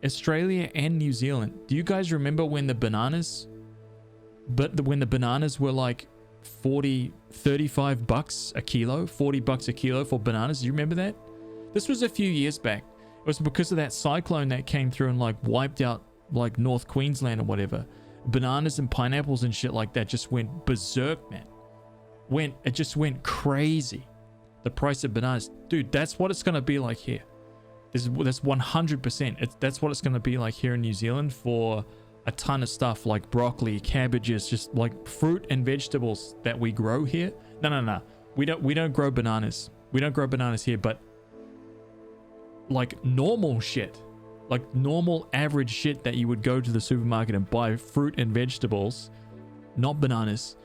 Australia and New Zealand. Do you guys remember when the bananas? When the bananas were like 35 bucks a kilo, 40 bucks a kilo for bananas. Do you remember that? This was a few years back. It was because of that cyclone that came through and like wiped out like North Queensland or whatever. Bananas and pineapples and shit like that just went berserk, man. It just went crazy. The price of bananas, dude, that's what it's gonna be like here. That's 100%. That's what it's gonna be like here in New Zealand for a ton of stuff like broccoli, cabbages, just like fruit and vegetables that we grow here. No. We don't grow bananas. We don't grow bananas here, but like normal shit, like normal average shit that you would go to the supermarket and buy fruit and vegetables, not bananas.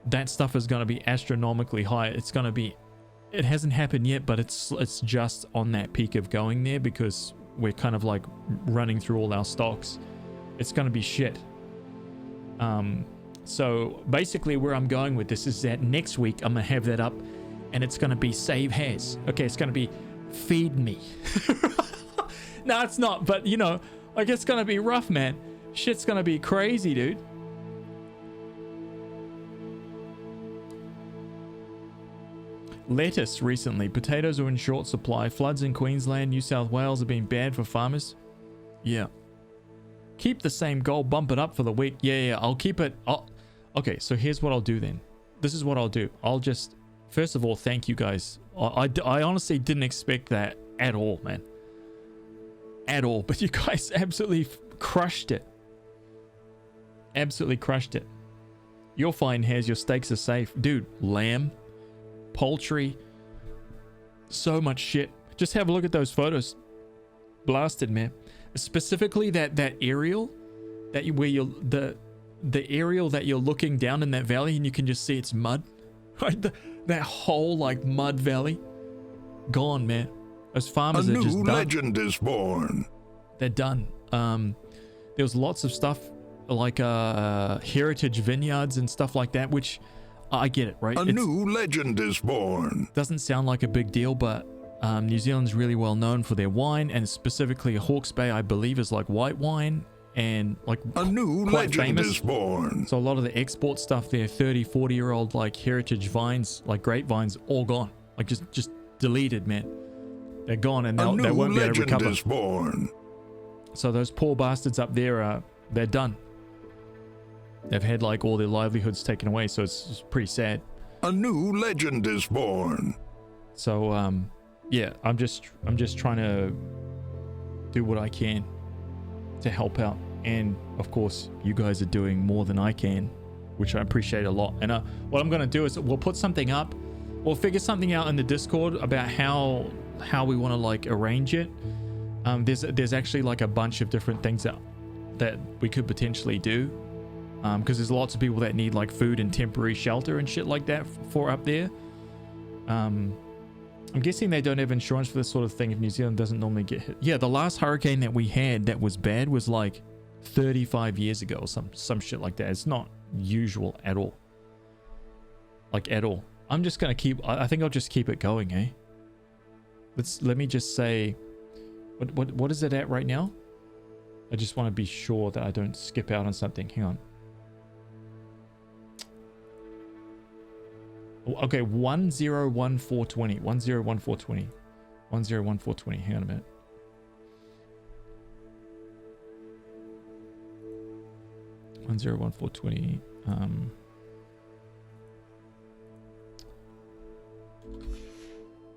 That stuff is going to be astronomically high. It's going to be, it hasn't happened yet, but it's just on that peak of going there because we're kind of like running through all our stocks. It's going to be shit. So basically where I'm going with this is that next week I'm going to have that up and it's going to be save has. Okay, it's going to be feed me. No, it's not, but you know, like it's going to be rough, man. Shit's going to be crazy, dude. Lettuce recently. Potatoes are in short supply. Floods in Queensland, New South Wales have been bad for farmers. Yeah. Keep the same goal, bump it up for the week. Yeah, I'll keep it. Okay, so here's what I'll do then. This is what I'll do. I'll just, first of all, thank you guys. I honestly didn't expect that at all, man. At all. But you guys absolutely crushed it. Absolutely crushed it. You're fine, Has. Your steaks are safe. Dude, lamb, poultry, so much shit. Just have a look at those photos. Blasted, man. Specifically that aerial where you're the aerial that you're looking down in that valley and you can just see it's mud, right? That whole like mud valley gone, man. Those farmers are just done. A new legend is born. They're done. There was lots of stuff like heritage vineyards and stuff like that, which I get it, right? A new legend is born. Doesn't sound like a big deal, but New Zealand's really well known for their wine, and specifically Hawke's Bay, I believe, is like white wine and like a new quite legend famous. Is born. So a lot of the export stuff there, 30, 40-year-old like heritage vines, like grapevines, all gone, like just deleted, man. They're gone, and they won't be able to recover. Is born. So those poor bastards up there, they're done. They've had like all their livelihoods taken away, so it's pretty sad. A new legend is born. So yeah, I'm just trying to do what I can to help out, and of course you guys are doing more than I can, which I appreciate a lot. And what I'm gonna do is we'll put something up, we'll figure something out in the Discord about how we want to like arrange it. There's actually like a bunch of different things that we could potentially do, because there's lots of people that need like food and temporary shelter and shit like that for up there. I'm guessing they don't have insurance for this sort of thing if New Zealand doesn't normally get hit. Yeah, the last hurricane that we had that was bad was like 35 years ago or some shit like that. It's not usual at all. Like at all. I'm just gonna I think I'll just keep it going, eh? Let me just say, what is it at right now? I just want to be sure that I don't skip out on something. Hang on. Okay, 101420. 101420. 101420. Hang on a minute. $101,420.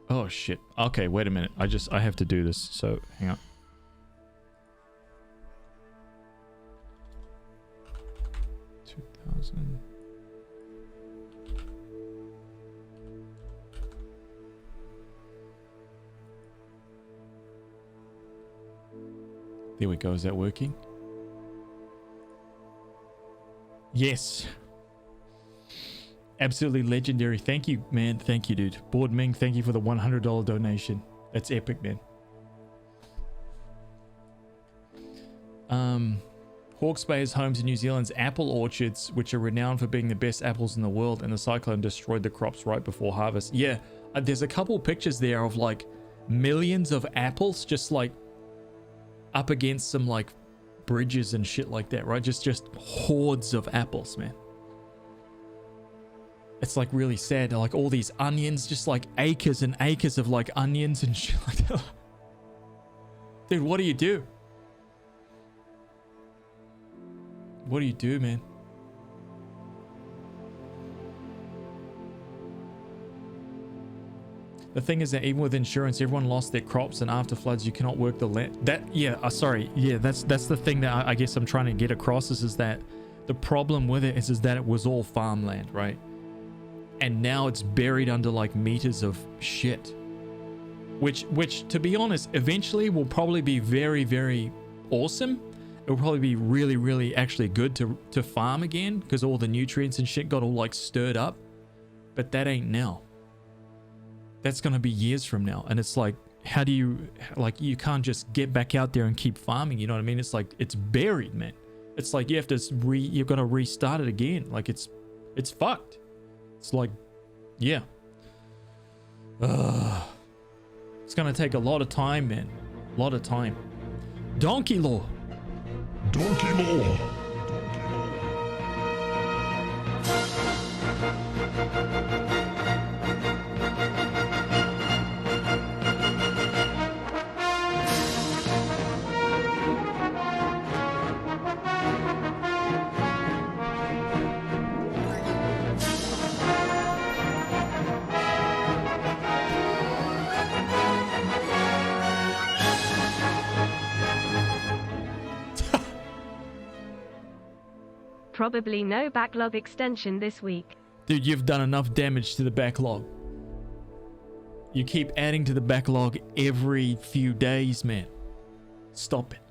Oh shit. Okay, wait a minute. I have to do this. So hang on. $2,000. There we go. Is that working? Yes. Absolutely legendary. Thank you, man. Thank you, dude. Board Ming, thank you for the $100 donation. That's epic, man. Hawke's Bay is home to New Zealand's apple orchards, which are renowned for being the best apples in the world, and the cyclone destroyed the crops right before harvest. Yeah, there's a couple pictures there of like millions of apples just like up against some like bridges and shit like that, right? Just hordes of apples, man. It's like really sad. Like all these onions, just like acres and acres of like onions and shit like that. Dude, what do you do? What do you do, man? The thing is that even with insurance, everyone lost their crops, and after floods, you cannot work the land. That's the thing that I guess I'm trying to get across is that the problem with it is that it was all farmland, right? And now it's buried under like meters of shit, which to be honest, eventually will probably be very, very awesome. It will probably be really, really actually good to farm again because all the nutrients and shit got all like stirred up. But that ain't now. That's going to be years from now. And it's like, how do you, like, you can't just get back out there and keep farming. You know what I mean? It's like, it's buried, man. It's like you have to you've got to restart it again. Like it's fucked. It's like, yeah. It's going to take a lot of time, man. A lot of time. Donkey Law. Donkey Law. Probably no backlog extension this week. Dude, you've done enough damage to the backlog. You keep adding to the backlog every few days, man. Stop it.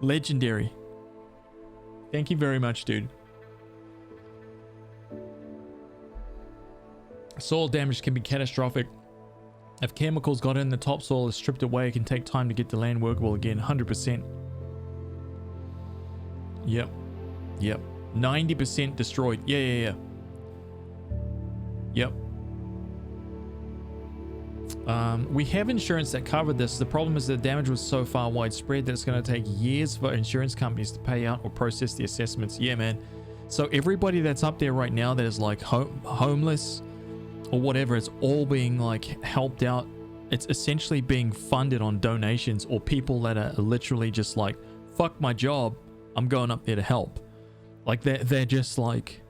Legendary. Thank you very much, dude. Soil damage can be catastrophic. If chemicals got in, the topsoil is stripped away. It can take time to get the land workable again. 100%. Yep. 90% destroyed. Yeah. Yep. We have insurance that covered this. The problem is the damage was so far widespread that it's going to take years for insurance companies to pay out or process the assessments. Yeah, man. So everybody that's up there right now that is like homeless or whatever, it's all being like helped out. It's essentially being funded on donations or people that are literally just like, fuck my job, I'm going up there to help. Like they're just like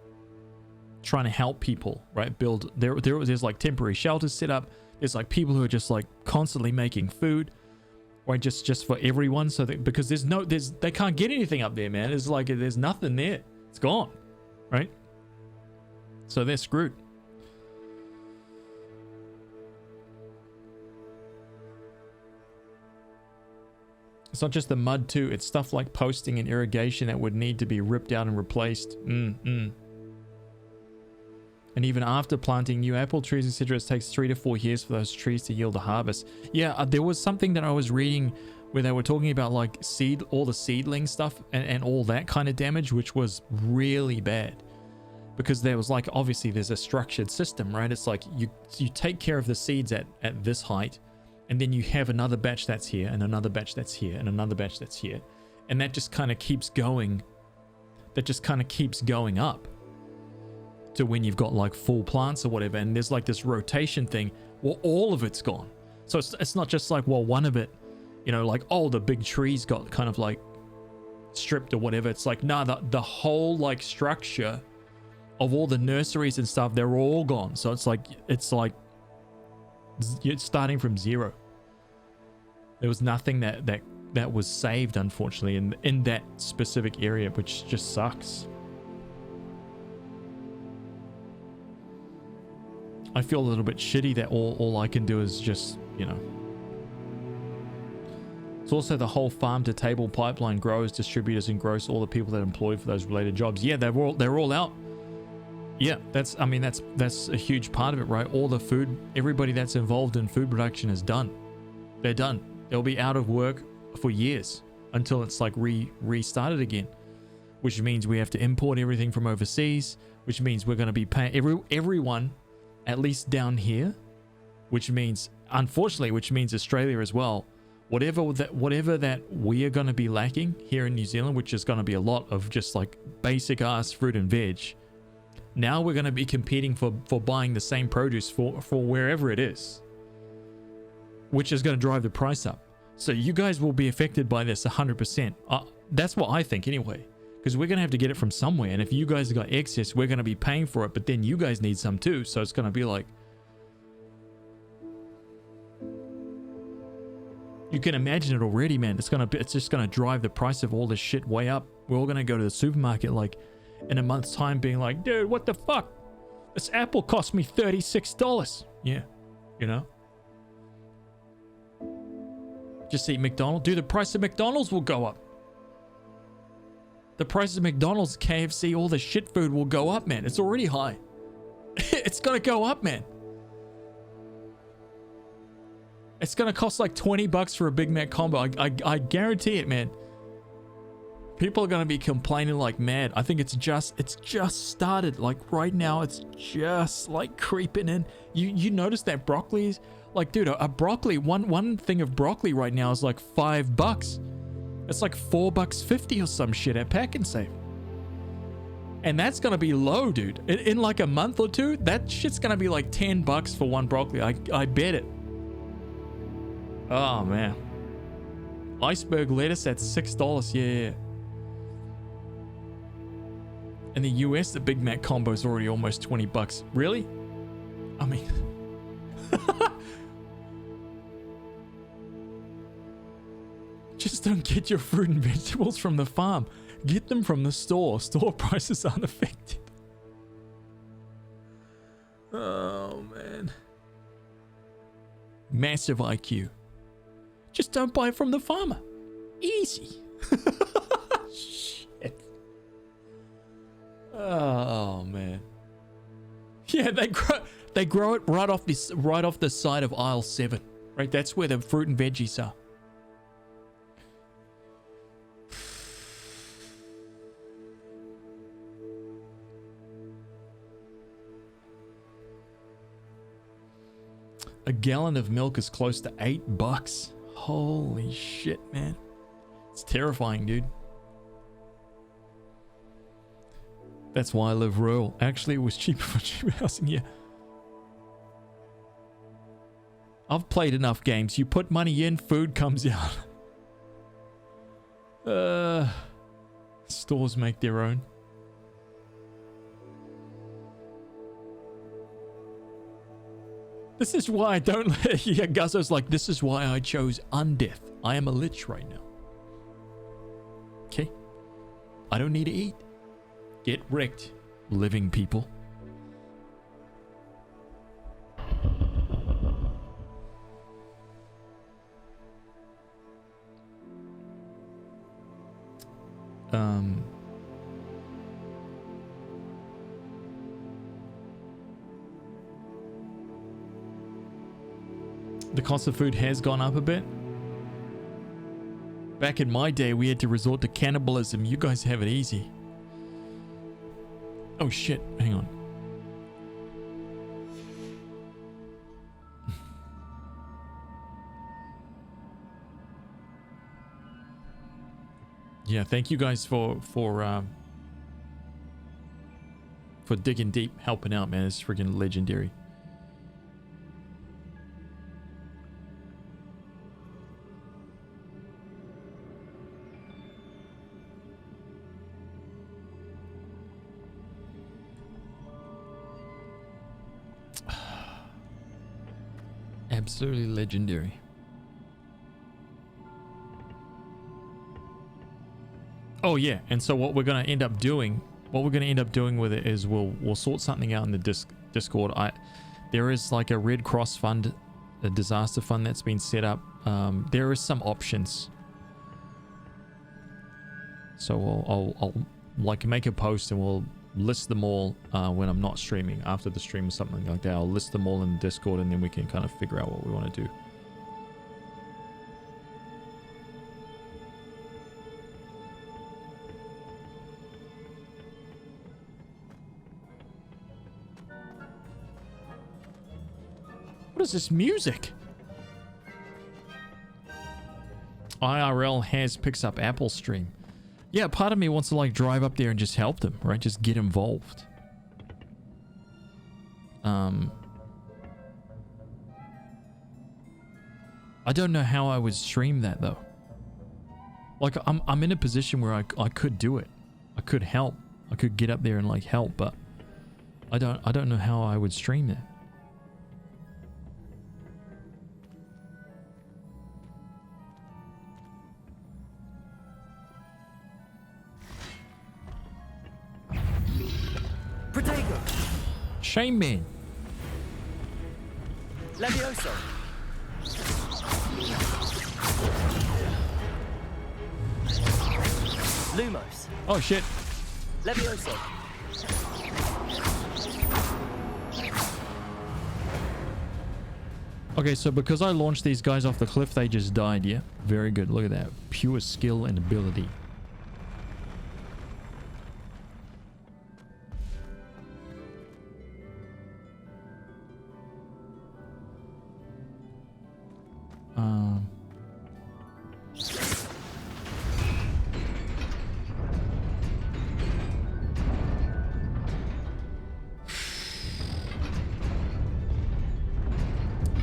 trying to help people, right? There's like temporary shelters set up. There's like people who are just like constantly making food, right? Just for everyone. So that, because they can't get anything up there, man. It's like, there's nothing there. It's gone, right? So they're screwed. It's not just the mud too, it's stuff like posting and irrigation that would need to be ripped out and replaced. And even after planting new apple trees, etc., it takes 3 to 4 years for those trees to yield a harvest. Yeah, there was something that I was reading where they were talking about like all the seedling stuff and all that kind of damage, which was really bad. Because there was like, obviously there's a structured system, right? It's like you take care of the seeds at this height, and then you have another batch that's here, and another batch that's here, and another batch that's here. And that just kind of keeps going. That just kind of keeps going up to when you've got like full plants or whatever. And there's like this rotation thing. Well, all of it's gone. So it's not just like, well, one of it, you know, like, oh, the big trees got kind of like stripped or whatever. It's like, nah, the whole like structure of all the nurseries and stuff, they're all gone. So it's like you're starting from zero. There was nothing that was saved, unfortunately, in that specific area, which just sucks. I feel a little bit shitty that all I can do is just, you know. It's also the whole farm to table pipeline, growers, distributors, and gross all the people that are employed for those related jobs. Yeah, they're all out. Yeah, that's a huge part of it, right? All the food, everybody that's involved in food production is done. They're done. They'll be out of work for years until it's like restarted again, which means we have to import everything from overseas, which means we're going to be paying everyone, at least down here, which means, unfortunately, which means Australia as well. Whatever that we are going to be lacking here in New Zealand, which is going to be a lot of just like basic ass fruit and veg. Now we're going to be competing for buying the same produce for wherever it is, which is going to drive the price up. So you guys will be affected by this 100%. That's what I think anyway, because we're going to have to get it from somewhere. And if you guys have got excess, we're going to be paying for it, but then you guys need some too. So it's going to be like, you can imagine it already, man. It's just going to drive the price of all this shit way up. We're all going to go to the supermarket like in a month's time being like, dude, what the fuck? This apple cost me $36. Yeah, you know? Just eat McDonald's. Dude, the price of McDonald's will go up. The price of McDonald's, KFC, all the shit food will go up, man. It's already high. It's going to go up, man. It's going to cost like $20 for a Big Mac combo. I guarantee it, man. People are going to be complaining like mad. I think it's just started. Like right now, it's just like creeping in. You notice that broccoli is like, dude, a broccoli, one thing of broccoli right now is like $5. It's like $4.50 or some shit at Pack and Save. And that's going to be low, dude. In like a month or two, that shit's going to be like $10 for one broccoli. I bet it. Oh, man. Iceberg lettuce at $6. Yeah. In the US, the Big Mac combo is already almost $20. Really? I mean... Just don't get your fruit and vegetables from the farm. Get them from the store. Store prices aren't affected. Oh, man. Massive IQ. Just don't buy it from the farmer. Easy. Shit. Oh, man. Yeah, they grow it right off the side of aisle 7. Right? That's where the fruit and veggies are. A gallon of milk is close to $8. Holy shit, man. It's terrifying, dude. That's why I live rural. Actually, it was cheaper for cheaper housing, yeah. I've played enough games. You put money in, food comes out. Stores make their own. This is why I don't... Yeah, Guzzo's like, this is why I chose undeath. I am a lich right now. Okay? I don't need to eat. Get wrecked, living people. The cost of food has gone up a bit. Back in my day, we had to resort to cannibalism. You guys have it easy. Oh shit, hang on. Yeah, thank you guys for digging deep, helping out, man. It's freaking legendary. Absolutely legendary. Oh yeah, and so what we're going to end up doing with it is we'll sort something out in the Discord. There is like a Red Cross fund, a disaster fund that's been set up. There is some options. So I'll like make a post and we'll list them all when I'm not streaming, after the stream or something like that. I'll list them all in the Discord and then we can kind of figure out what we want to do. What is this music? IRL has picks up Apple stream. Yeah, part of me wants to like drive up there and just help them, right? Just get involved. I don't know how I would stream that though. Like I'm in a position where I could do it. I could help. I could get up there and like help, but I don't know how I would stream that. Protego! Shame man. Levioso! Lumos! Oh shit. Levioso! Okay, so because I launched these guys off the cliff, they just died, yeah? Very good. Look at that. Pure skill and ability.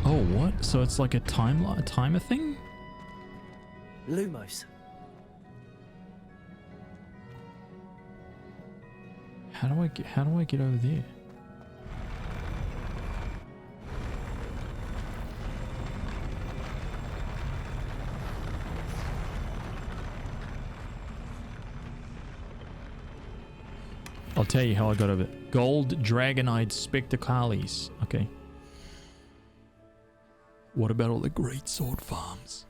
Oh, what? So it's like a timer thing? Lumos. How do I get over there? I'll tell you how I got over it. Gold Dragon-Eyed Spectacalis. Okay. What about all the great sword farms?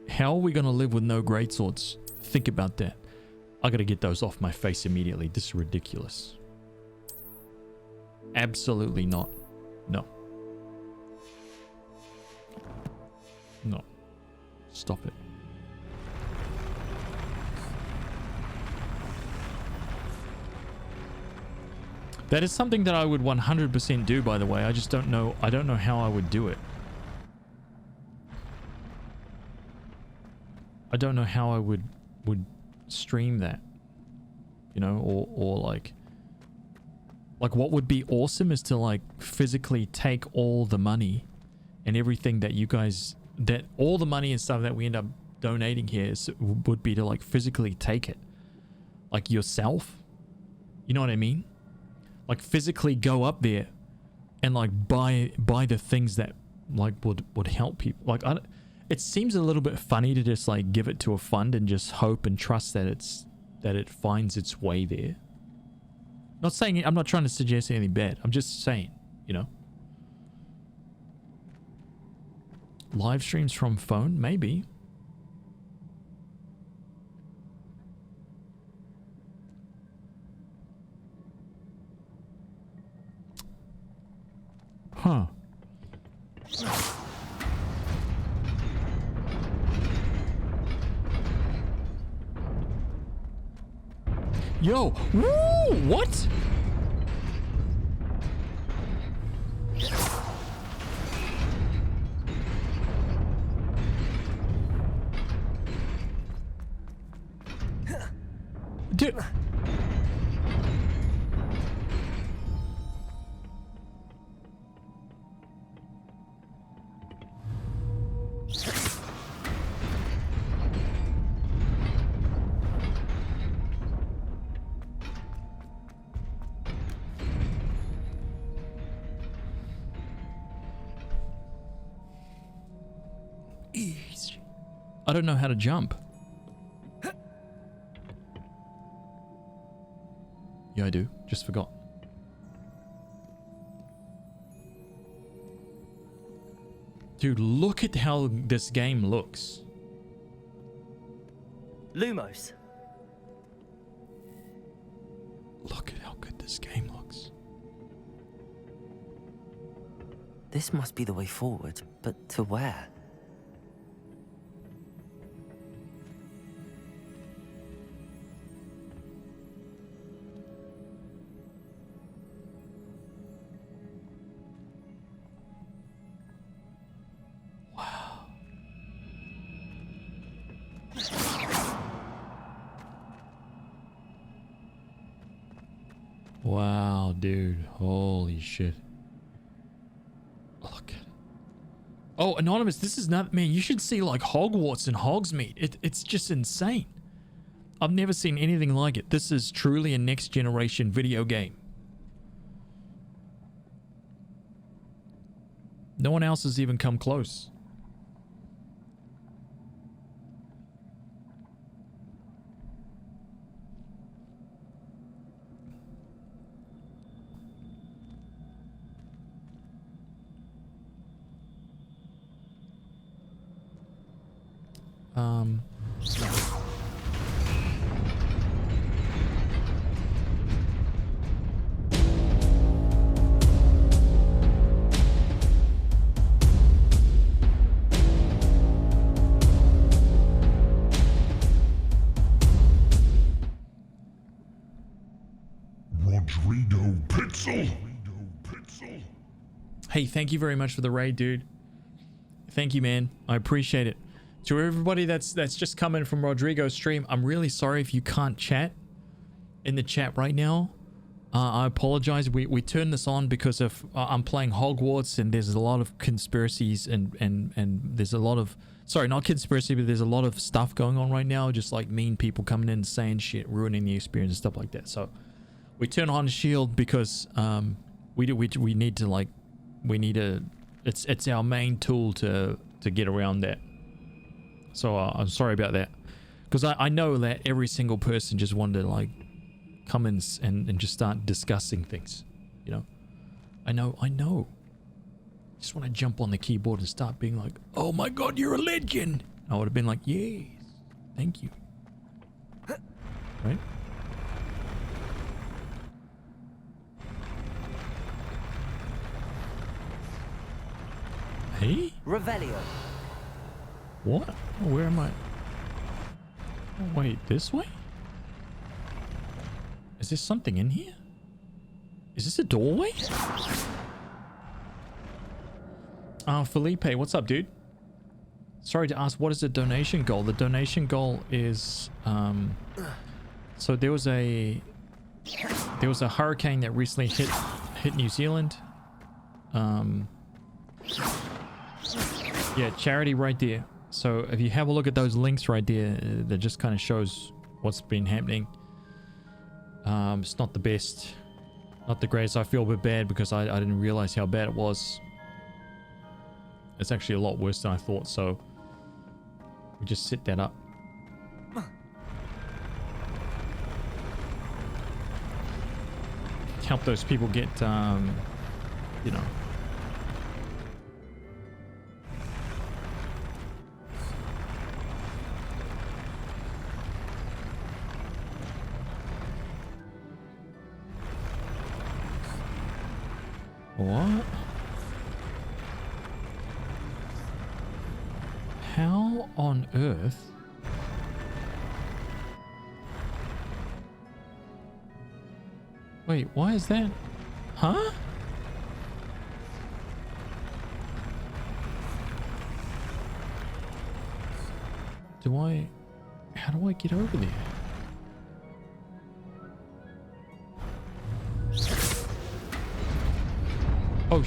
How are we going to live with no great swords? Think about that. I got to get those off my face immediately. This is ridiculous. Absolutely not. No. No. Stop it. That is something that I would 100% do, by the way. I just don't know. I don't know how I would do it. I don't know how I would stream that. You know, or like what would be awesome is to like physically take all the money and everything that you guys, that all the money and stuff that we end up donating here would be to like physically take it. Like yourself. You know what I mean? Like physically go up there and like buy the things that like would help people. Like it seems a little bit funny to just like give it to a fund and just hope and trust that it finds its way there. Not saying I'm not trying to suggest anything bad. I'm just saying, you know. Live streams from phone, maybe. Huh. Yo, woo, what? Dude. I don't know how to jump. Yeah, I do. Just forgot. Dude, look at how this game looks. Lumos. Look at how good this game looks. This must be the way forward, but to where? Wow, dude. Holy shit. Look. Oh, Anonymous, this is not... Man, you should see, like, Hogwarts and Hogsmeade. It's just insane. I've never seen anything like it. This is truly a next-generation video game. No one else has even come close. Rodrigo Pitzel. Hey, thank you very much for the raid, dude. Thank you, man. I appreciate it. To everybody that's just coming from Rodrigo's stream, I'm really sorry if you can't chat in the chat right now. I apologize. We turned this on because of I'm playing Hogwarts and there's a lot of conspiracies and there's a lot of, sorry, not conspiracy, but there's a lot of stuff going on right now, just like mean people coming in and saying shit, ruining the experience and stuff like that. So we turn on Shield because we need to, like, we need to, it's our main tool to get around that. So I'm sorry about that, because I know that every single person just wanted to, like, come in and just start discussing things, you know. I know. Just want to jump on the keyboard and start being like, oh my god, you're a legend. I would have been like, yes, thank you. Right? Hey? Revelio. What? Oh, where am I? Oh, wait, this way? Is there something in here? Is this a doorway? Felipe, what's up, dude? Sorry to ask, what is the donation goal? The donation goal is, so there was a hurricane that recently hit New Zealand. Yeah, charity right there. So if you have a look at those links right there, that just kind of shows what's been happening. It's not the best, not the greatest. I feel a bit bad because I didn't realize how bad it was. It's actually a lot worse than I thought, so we just set that up. Help those people get, you know. What? How on earth? Wait, why is that? Huh? How do I get over there? Oh,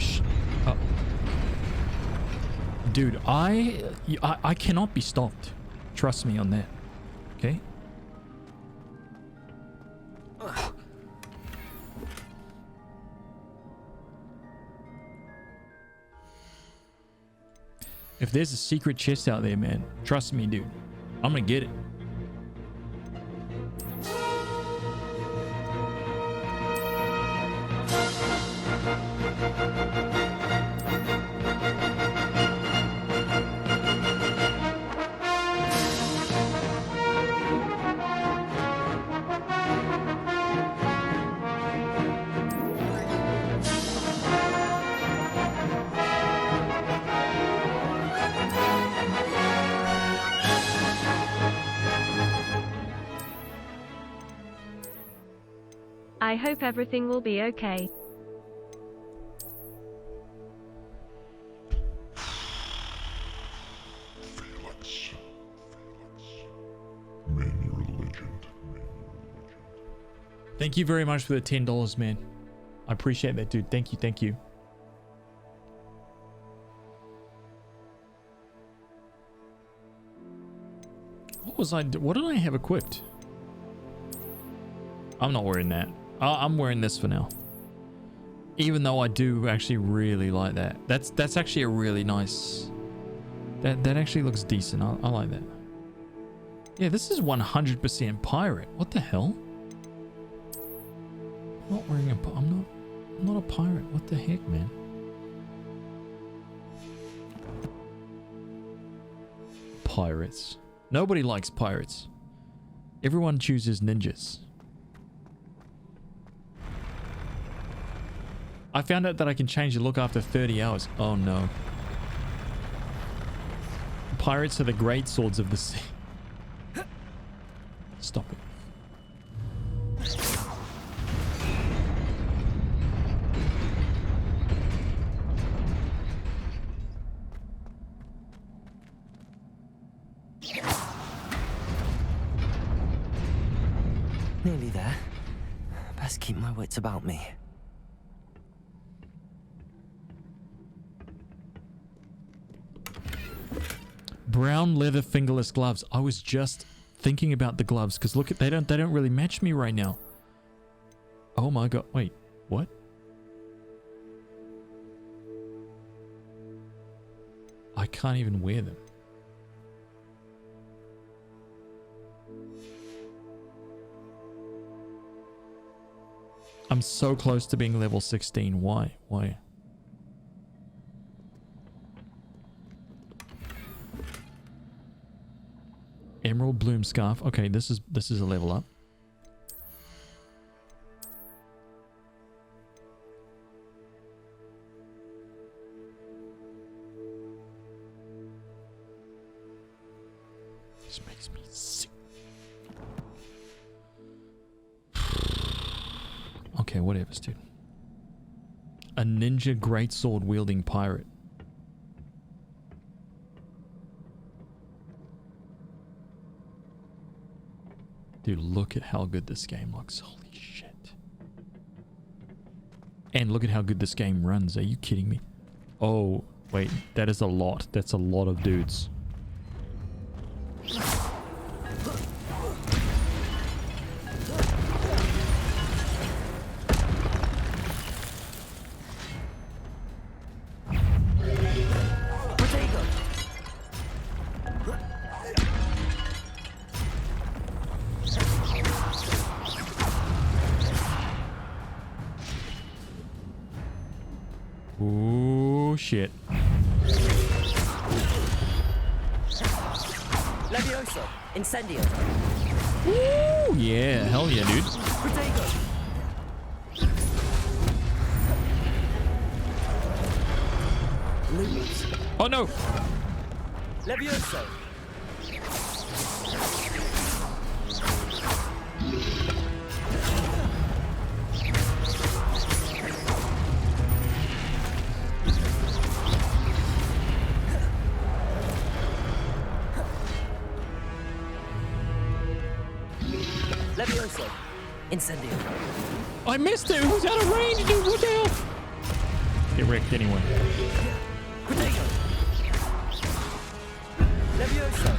dude, I cannot be stopped. Trust me on that. Okay? If there's a secret chest out there, man, trust me, dude. I'm gonna get it. I hope everything will be okay. Man, you're a legend. Thank you very much for the $10, man. I appreciate that, dude. Thank you, thank you. What did I have equipped? I'm not wearing that. I'm wearing this for now. Even though I do actually really like that. That's actually a really nice... That actually looks decent. I like that. Yeah, this is 100% pirate. What the hell? I'm not wearing a... I'm not a pirate. What the heck, man? Pirates. Nobody likes pirates. Everyone chooses ninjas. I found out that I can change the look after 30 hours. Oh no. Pirates are the great swords of the sea. Stop it. Nearly there. Best keep my wits about me. Brown leather fingerless gloves. I was just thinking about the gloves because look at they don't really match me right now. Oh my god. Wait, what? I can't even wear them. I'm so close to being level 16. Why? Why? Emerald bloom scarf. Okay, this is a level up. This makes me sick. Okay, whatever, dude. A ninja greatsword wielding pirate. Dude, look at how good this game looks. Holy shit. And look at how good this game runs. Are you kidding me? Oh, wait. That is a lot. That's a lot of dudes. Oh shit. Levioso, Incendio. Ooh, yeah, hell yeah, dude. Oh no! Levioso. Levioso. Incendio. I missed it! It was out of range, dude! What the hell? Get wrecked anyway. Levioso.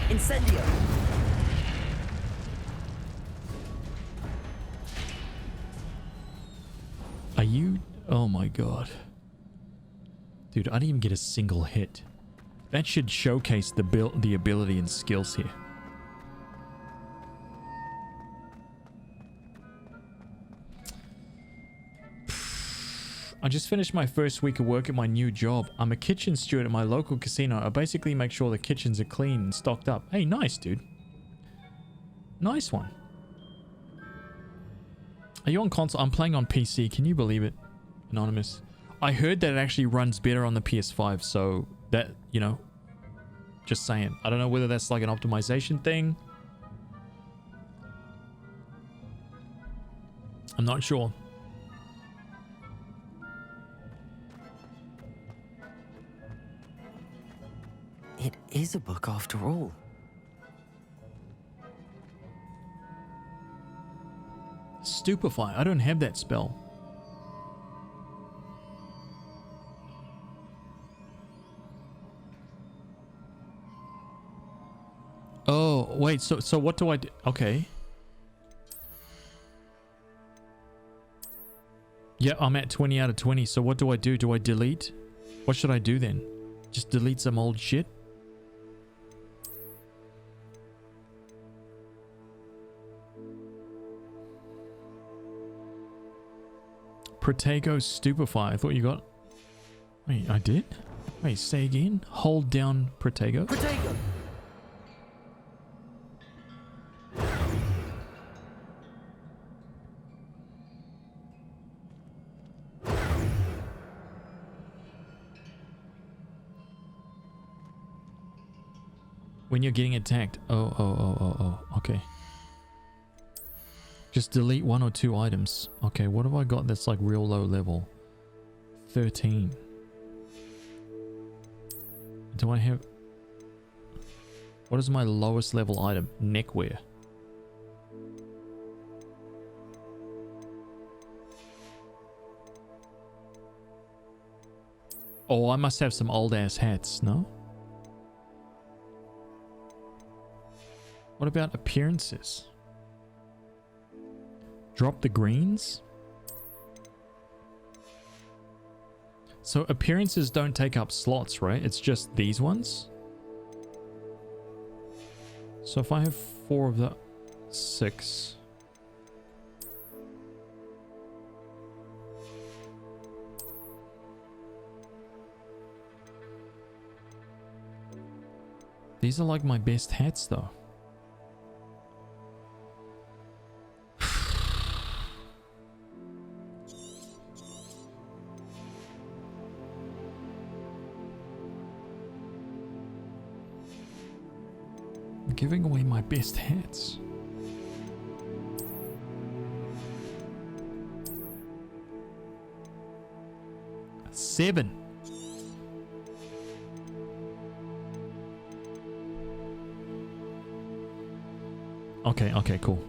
Incendio. Are you... Oh my god. Dude, I didn't even get a single hit. That should showcase the ability and skills here. I just finished my first week of work at my new job. I'm a kitchen steward at my local casino. I basically make sure the kitchens are clean and stocked up. Hey, nice, dude. Nice one. Are you on console? I'm playing on PC. Can you believe it? Anonymous. I heard that it actually runs better on the PS5, so that, you know, just saying. I don't know whether that's like an optimization thing. I'm not sure. It is a book after all. Stupefy. I don't have that spell. Oh, wait, so what do I do? Okay. Yeah, I'm at 20 out of 20, so what do I do? Do I delete? What should I do then? Just delete some old shit? Protego Stupefy. I thought you got... Wait, I did? Wait, say again? Hold down Protego? Protego! When you're getting attacked. Oh, okay. Just delete 1 or 2 items. Okay, what have I got that's like real low level? 13. Do I have... What is my lowest level item? Neckwear. Oh, I must have some old ass hats, no? What about appearances? Drop the greens? So appearances don't take up slots, right? It's just these ones? So if I have 4 of the 6... These are like my best hats though. I'm giving away my best hats. Seven. Okay, cool.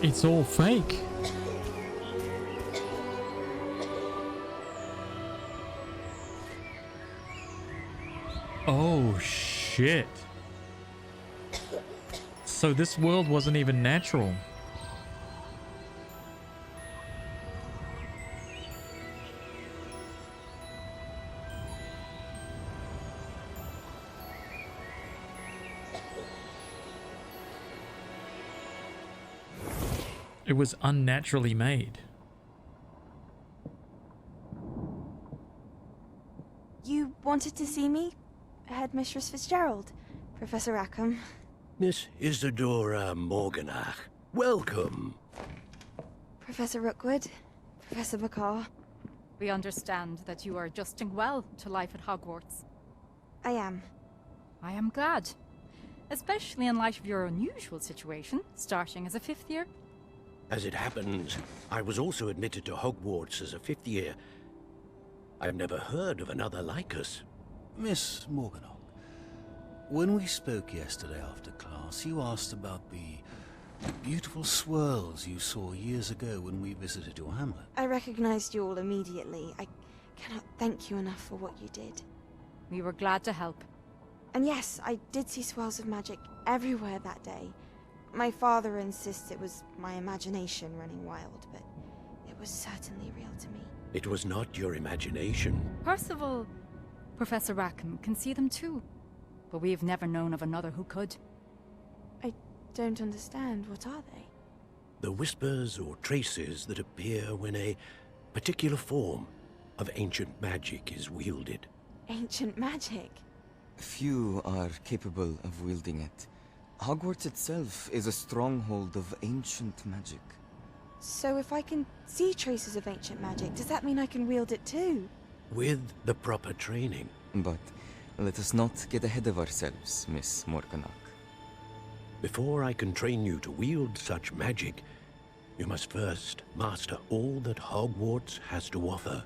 It's all fake. Oh shit. So this world wasn't even natural. It was unnaturally made. You wanted to see me? Headmistress Fitzgerald, Professor Rackham. Miss Isadora Morganach, welcome. Professor Rookwood, Professor Bakar. We understand that you are adjusting well to life at Hogwarts. I am. I am glad. Especially in light of your unusual situation, starting as a 5th year. As it happens, I was also admitted to Hogwarts as a 5th year. I've never heard of another like us. Miss Morganach, when we spoke yesterday after class, you asked about the beautiful swirls you saw years ago when we visited your hamlet. I recognized you all immediately. I cannot thank you enough for what you did. We were glad to help. And yes, I did see swirls of magic everywhere that day. My father insists it was my imagination running wild, but it was certainly real to me. It was not your imagination. Percival, Professor Rackham can see them too. But we have never known of another who could. I don't understand. What are they? The whispers or traces that appear when a particular form of ancient magic is wielded. Ancient magic? Few are capable of wielding it. Hogwarts itself is a stronghold of ancient magic. So if I can see traces of ancient magic, does that mean I can wield it too? With the proper training. But let us not get ahead of ourselves, Miss Morganach. Before I can train you to wield such magic, you must first master all that Hogwarts has to offer.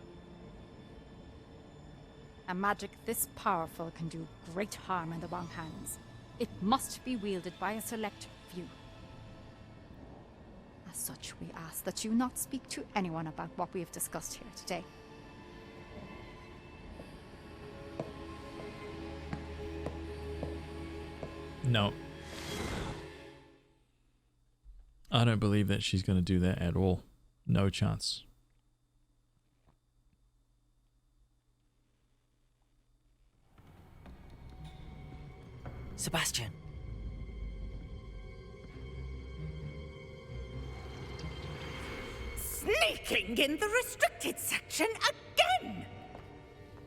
A magic this powerful can do great harm in the wrong hands. It must be wielded by a select few. As such, we ask that you not speak to anyone about what we have discussed here today. No. I don't believe that she's going to do that at all. No chance. Sebastian. Sneaking in the restricted section again!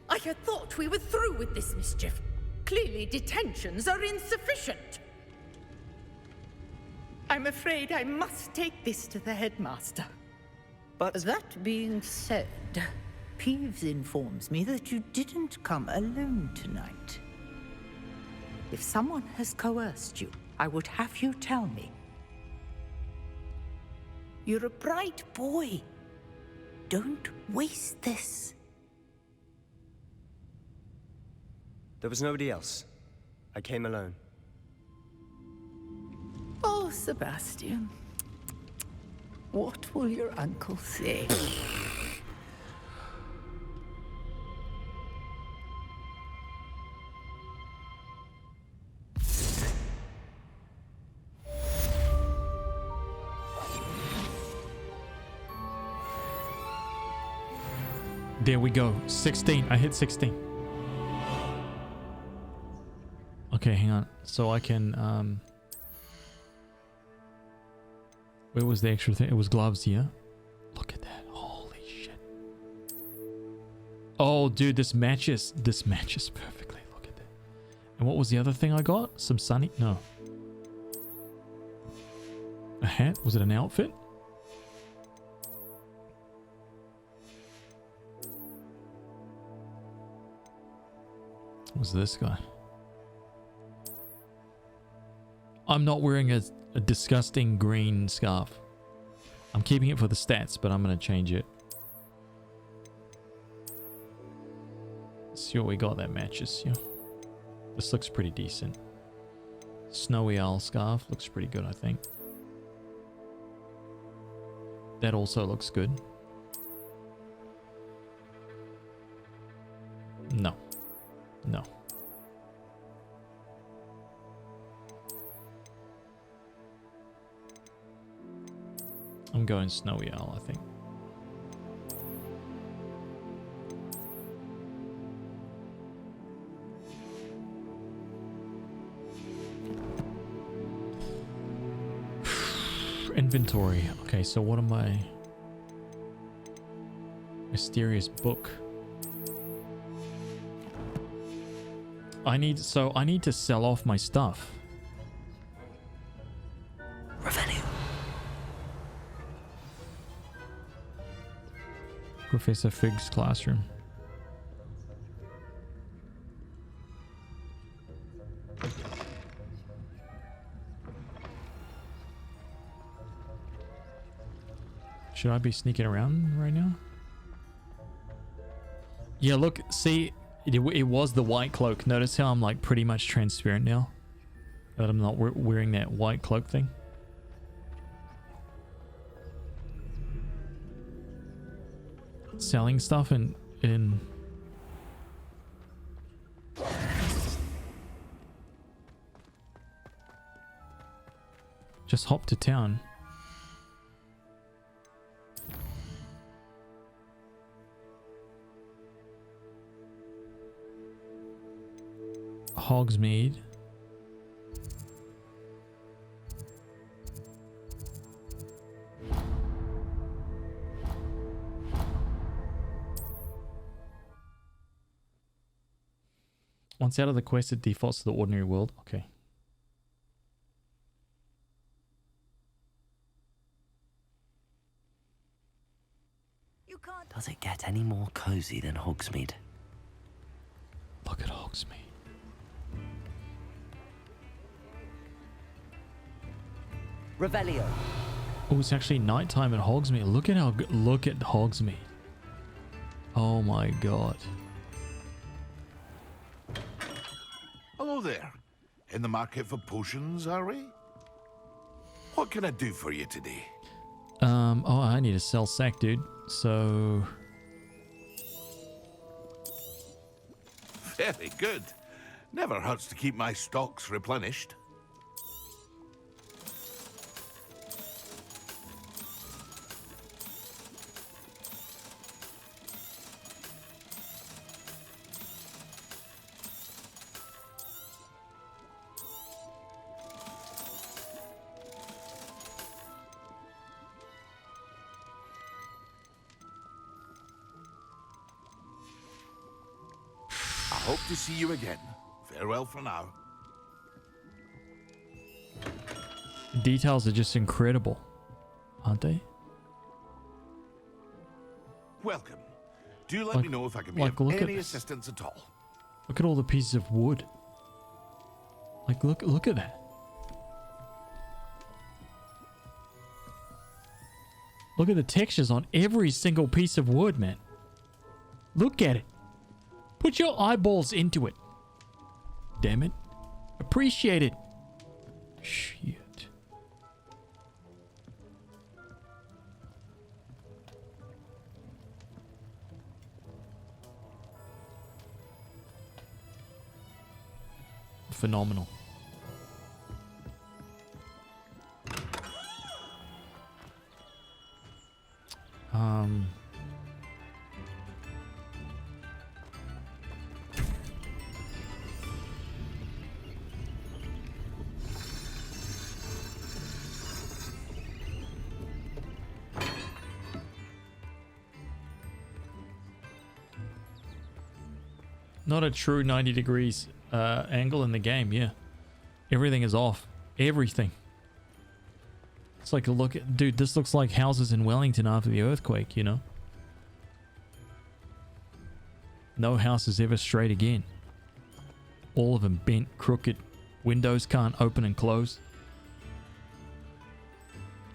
I had thought we were through with this mischief. Clearly detentions are insufficient. I'm afraid I must take this to the headmaster. But that being said, Peeves informs me that you didn't come alone tonight. If someone has coerced you, I would have you tell me. You're a bright boy. Don't waste this. There was nobody else. I came alone. Oh, Sebastian. What will your uncle say? There we go. 16. I hit 16. Okay, hang on. So I can, where was the extra thing? It was gloves here. Look at that. Holy shit. Oh, dude, this matches perfectly. Look at that. And what was the other thing I got? Some sunny? No. A hat? Was it an outfit? What was this guy? I'm not wearing a disgusting green scarf. I'm keeping it for the stats, but I'm going to change it. Let's see what we got that matches. Yeah. This looks pretty decent. Snowy owl scarf looks pretty good, I think. That also looks good. No. No. I'm going snowy owl, I think. Inventory. Okay, so what am I? Mysterious book. I need to sell off my stuff. Professor Fig's classroom. Should I be sneaking around right now? Yeah, look, see, it was the white cloak. Notice how I'm like pretty much transparent now? That I'm not wearing that white cloak thing. Selling stuff in just hop to town. Hogsmeade. Once out of the quest, it defaults to the ordinary world. Okay. Does it get any more cozy than Hogsmeade? Look at Hogsmeade. Revelio. Oh, it's actually nighttime at Hogsmeade. Look at look at Hogsmeade. Oh my god. Hello there. In the market for potions, are we? What can I do for you today? Oh, I need to sell sack, dude. So Very good. Never hurts to keep my stocks replenished. Hope to see you again. Farewell for now. Details are just incredible, aren't they? Welcome. Do let me know if I can be of any assistance at all. Look at all the pieces of wood. Like, look at that. Look at the textures on every single piece of wood, man. Look at it. Put your eyeballs into it. Damn it. Appreciate it. Shit. Phenomenal. Not a true 90 degrees angle in the game, yeah. Everything is off. Everything. It's like, look at, dude, this looks like houses in Wellington after the earthquake, you know? No house is ever straight again. All of them bent, crooked. Windows can't open and close.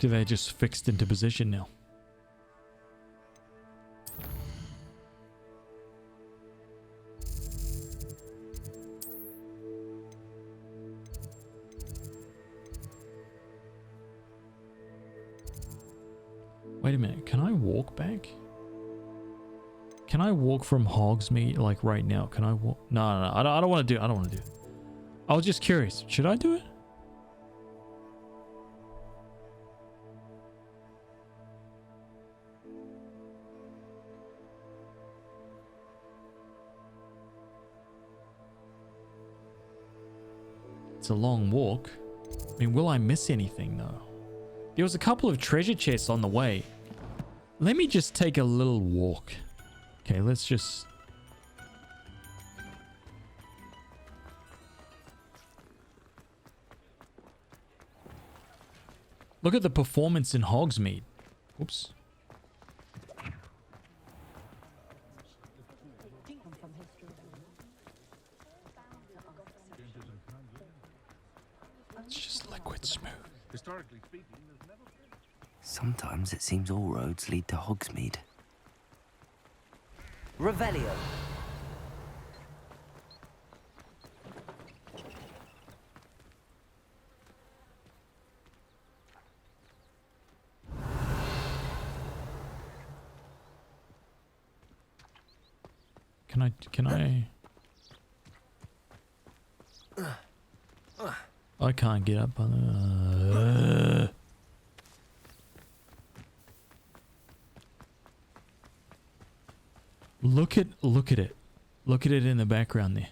They're just fixed into position now. Wait a minute, can I walk back? Can I walk from Hogsmeade like right now? Can I walk? No, I don't want to do it. I don't want to do it. I was just curious. Should I do it? It's a long walk. I mean, will I miss anything though? There was a couple of treasure chests on the way. Let me just take a little walk. Okay, let's just... Look at the performance in Hogsmeade. Oops. It's smooth. Historically speaking, there's never been. Sometimes it seems all roads lead to Hogsmeade. Revelio. Can I? I can't get up on Look at it. Look at it in the background there.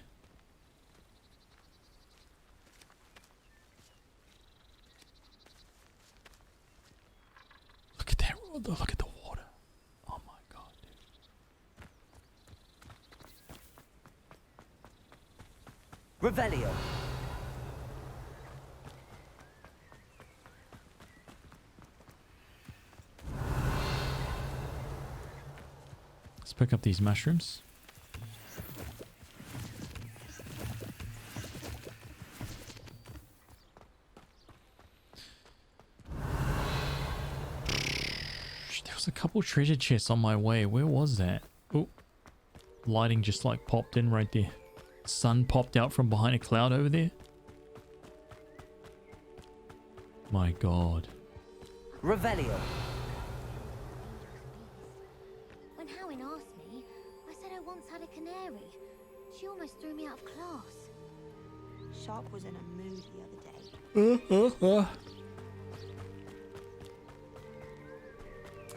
Look at that. Look at the water. Oh my god, dude. Revelio. Let's pick up these mushrooms. There was a couple treasure chests on my way. Where was that? Oh, lighting just like popped in right there. Sun popped out from behind a cloud over there. My god. Revelio. When Howin asked me, I said I once had a canary. She almost threw me out of class. Sharp was in a mood the other day.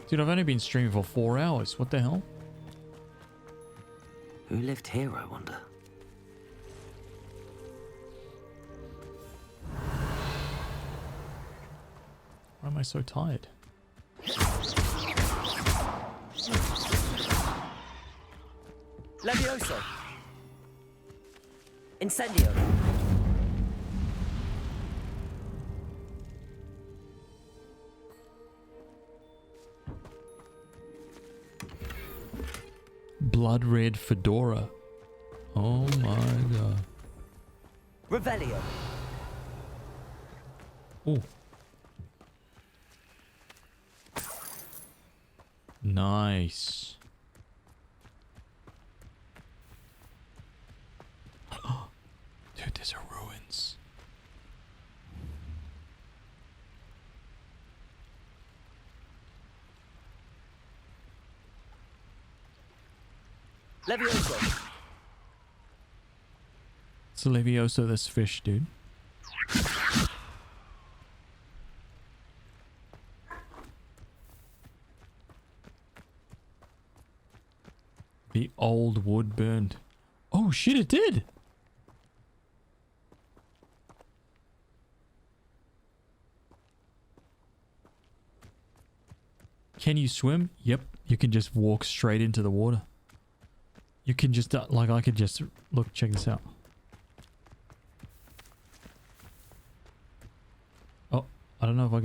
Dude, I've only been streaming for 4 hours. What the hell? Who lived here, I wonder? Why am I so tired? Levioso. Incendio. Blood red fedora. Oh my god. Revelio. Oh. Nice. Dude, there's a ruins. Levioso. It's a Levioso, this fish, dude. The old wood burned. Oh shit, it did! Can you swim? Yep, you can just walk straight into the water. You can just, like I could just, look, check this out. Oh, I don't know if I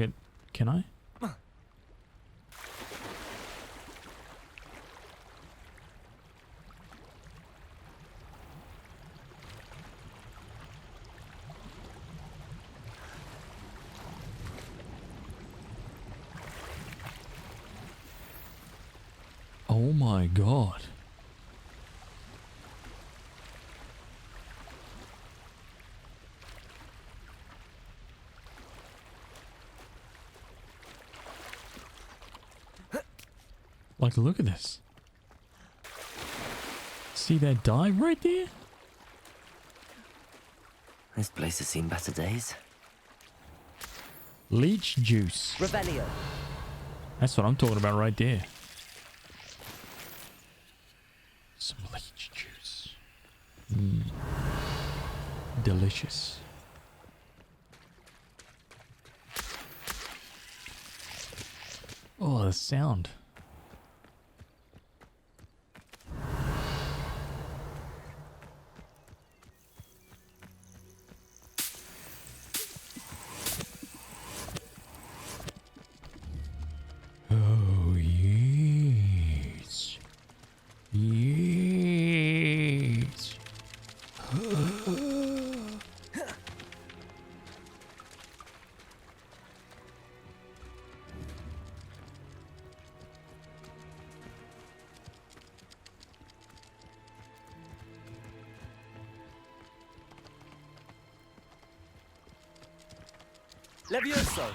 can I? Oh my god. Like, look at this. See that dive right there? This place has seen better days. Leech juice. Revelio. That's what I'm talking about right there. Some leech juice. Delicious. Oh, the sound. Oh, yes. Yes. Levioso!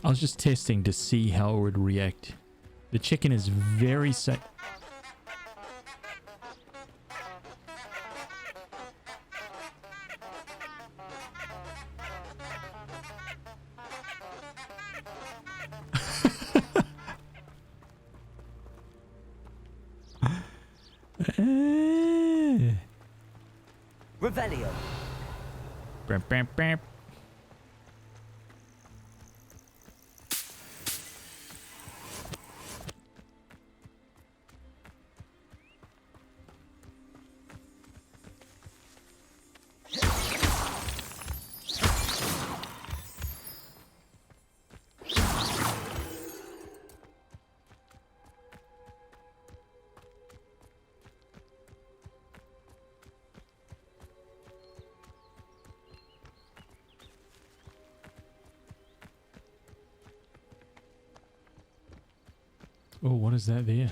I was just testing to see how it would react. The chicken is very safe. Revelio. Bam, bam, bam. Oh, what is that there?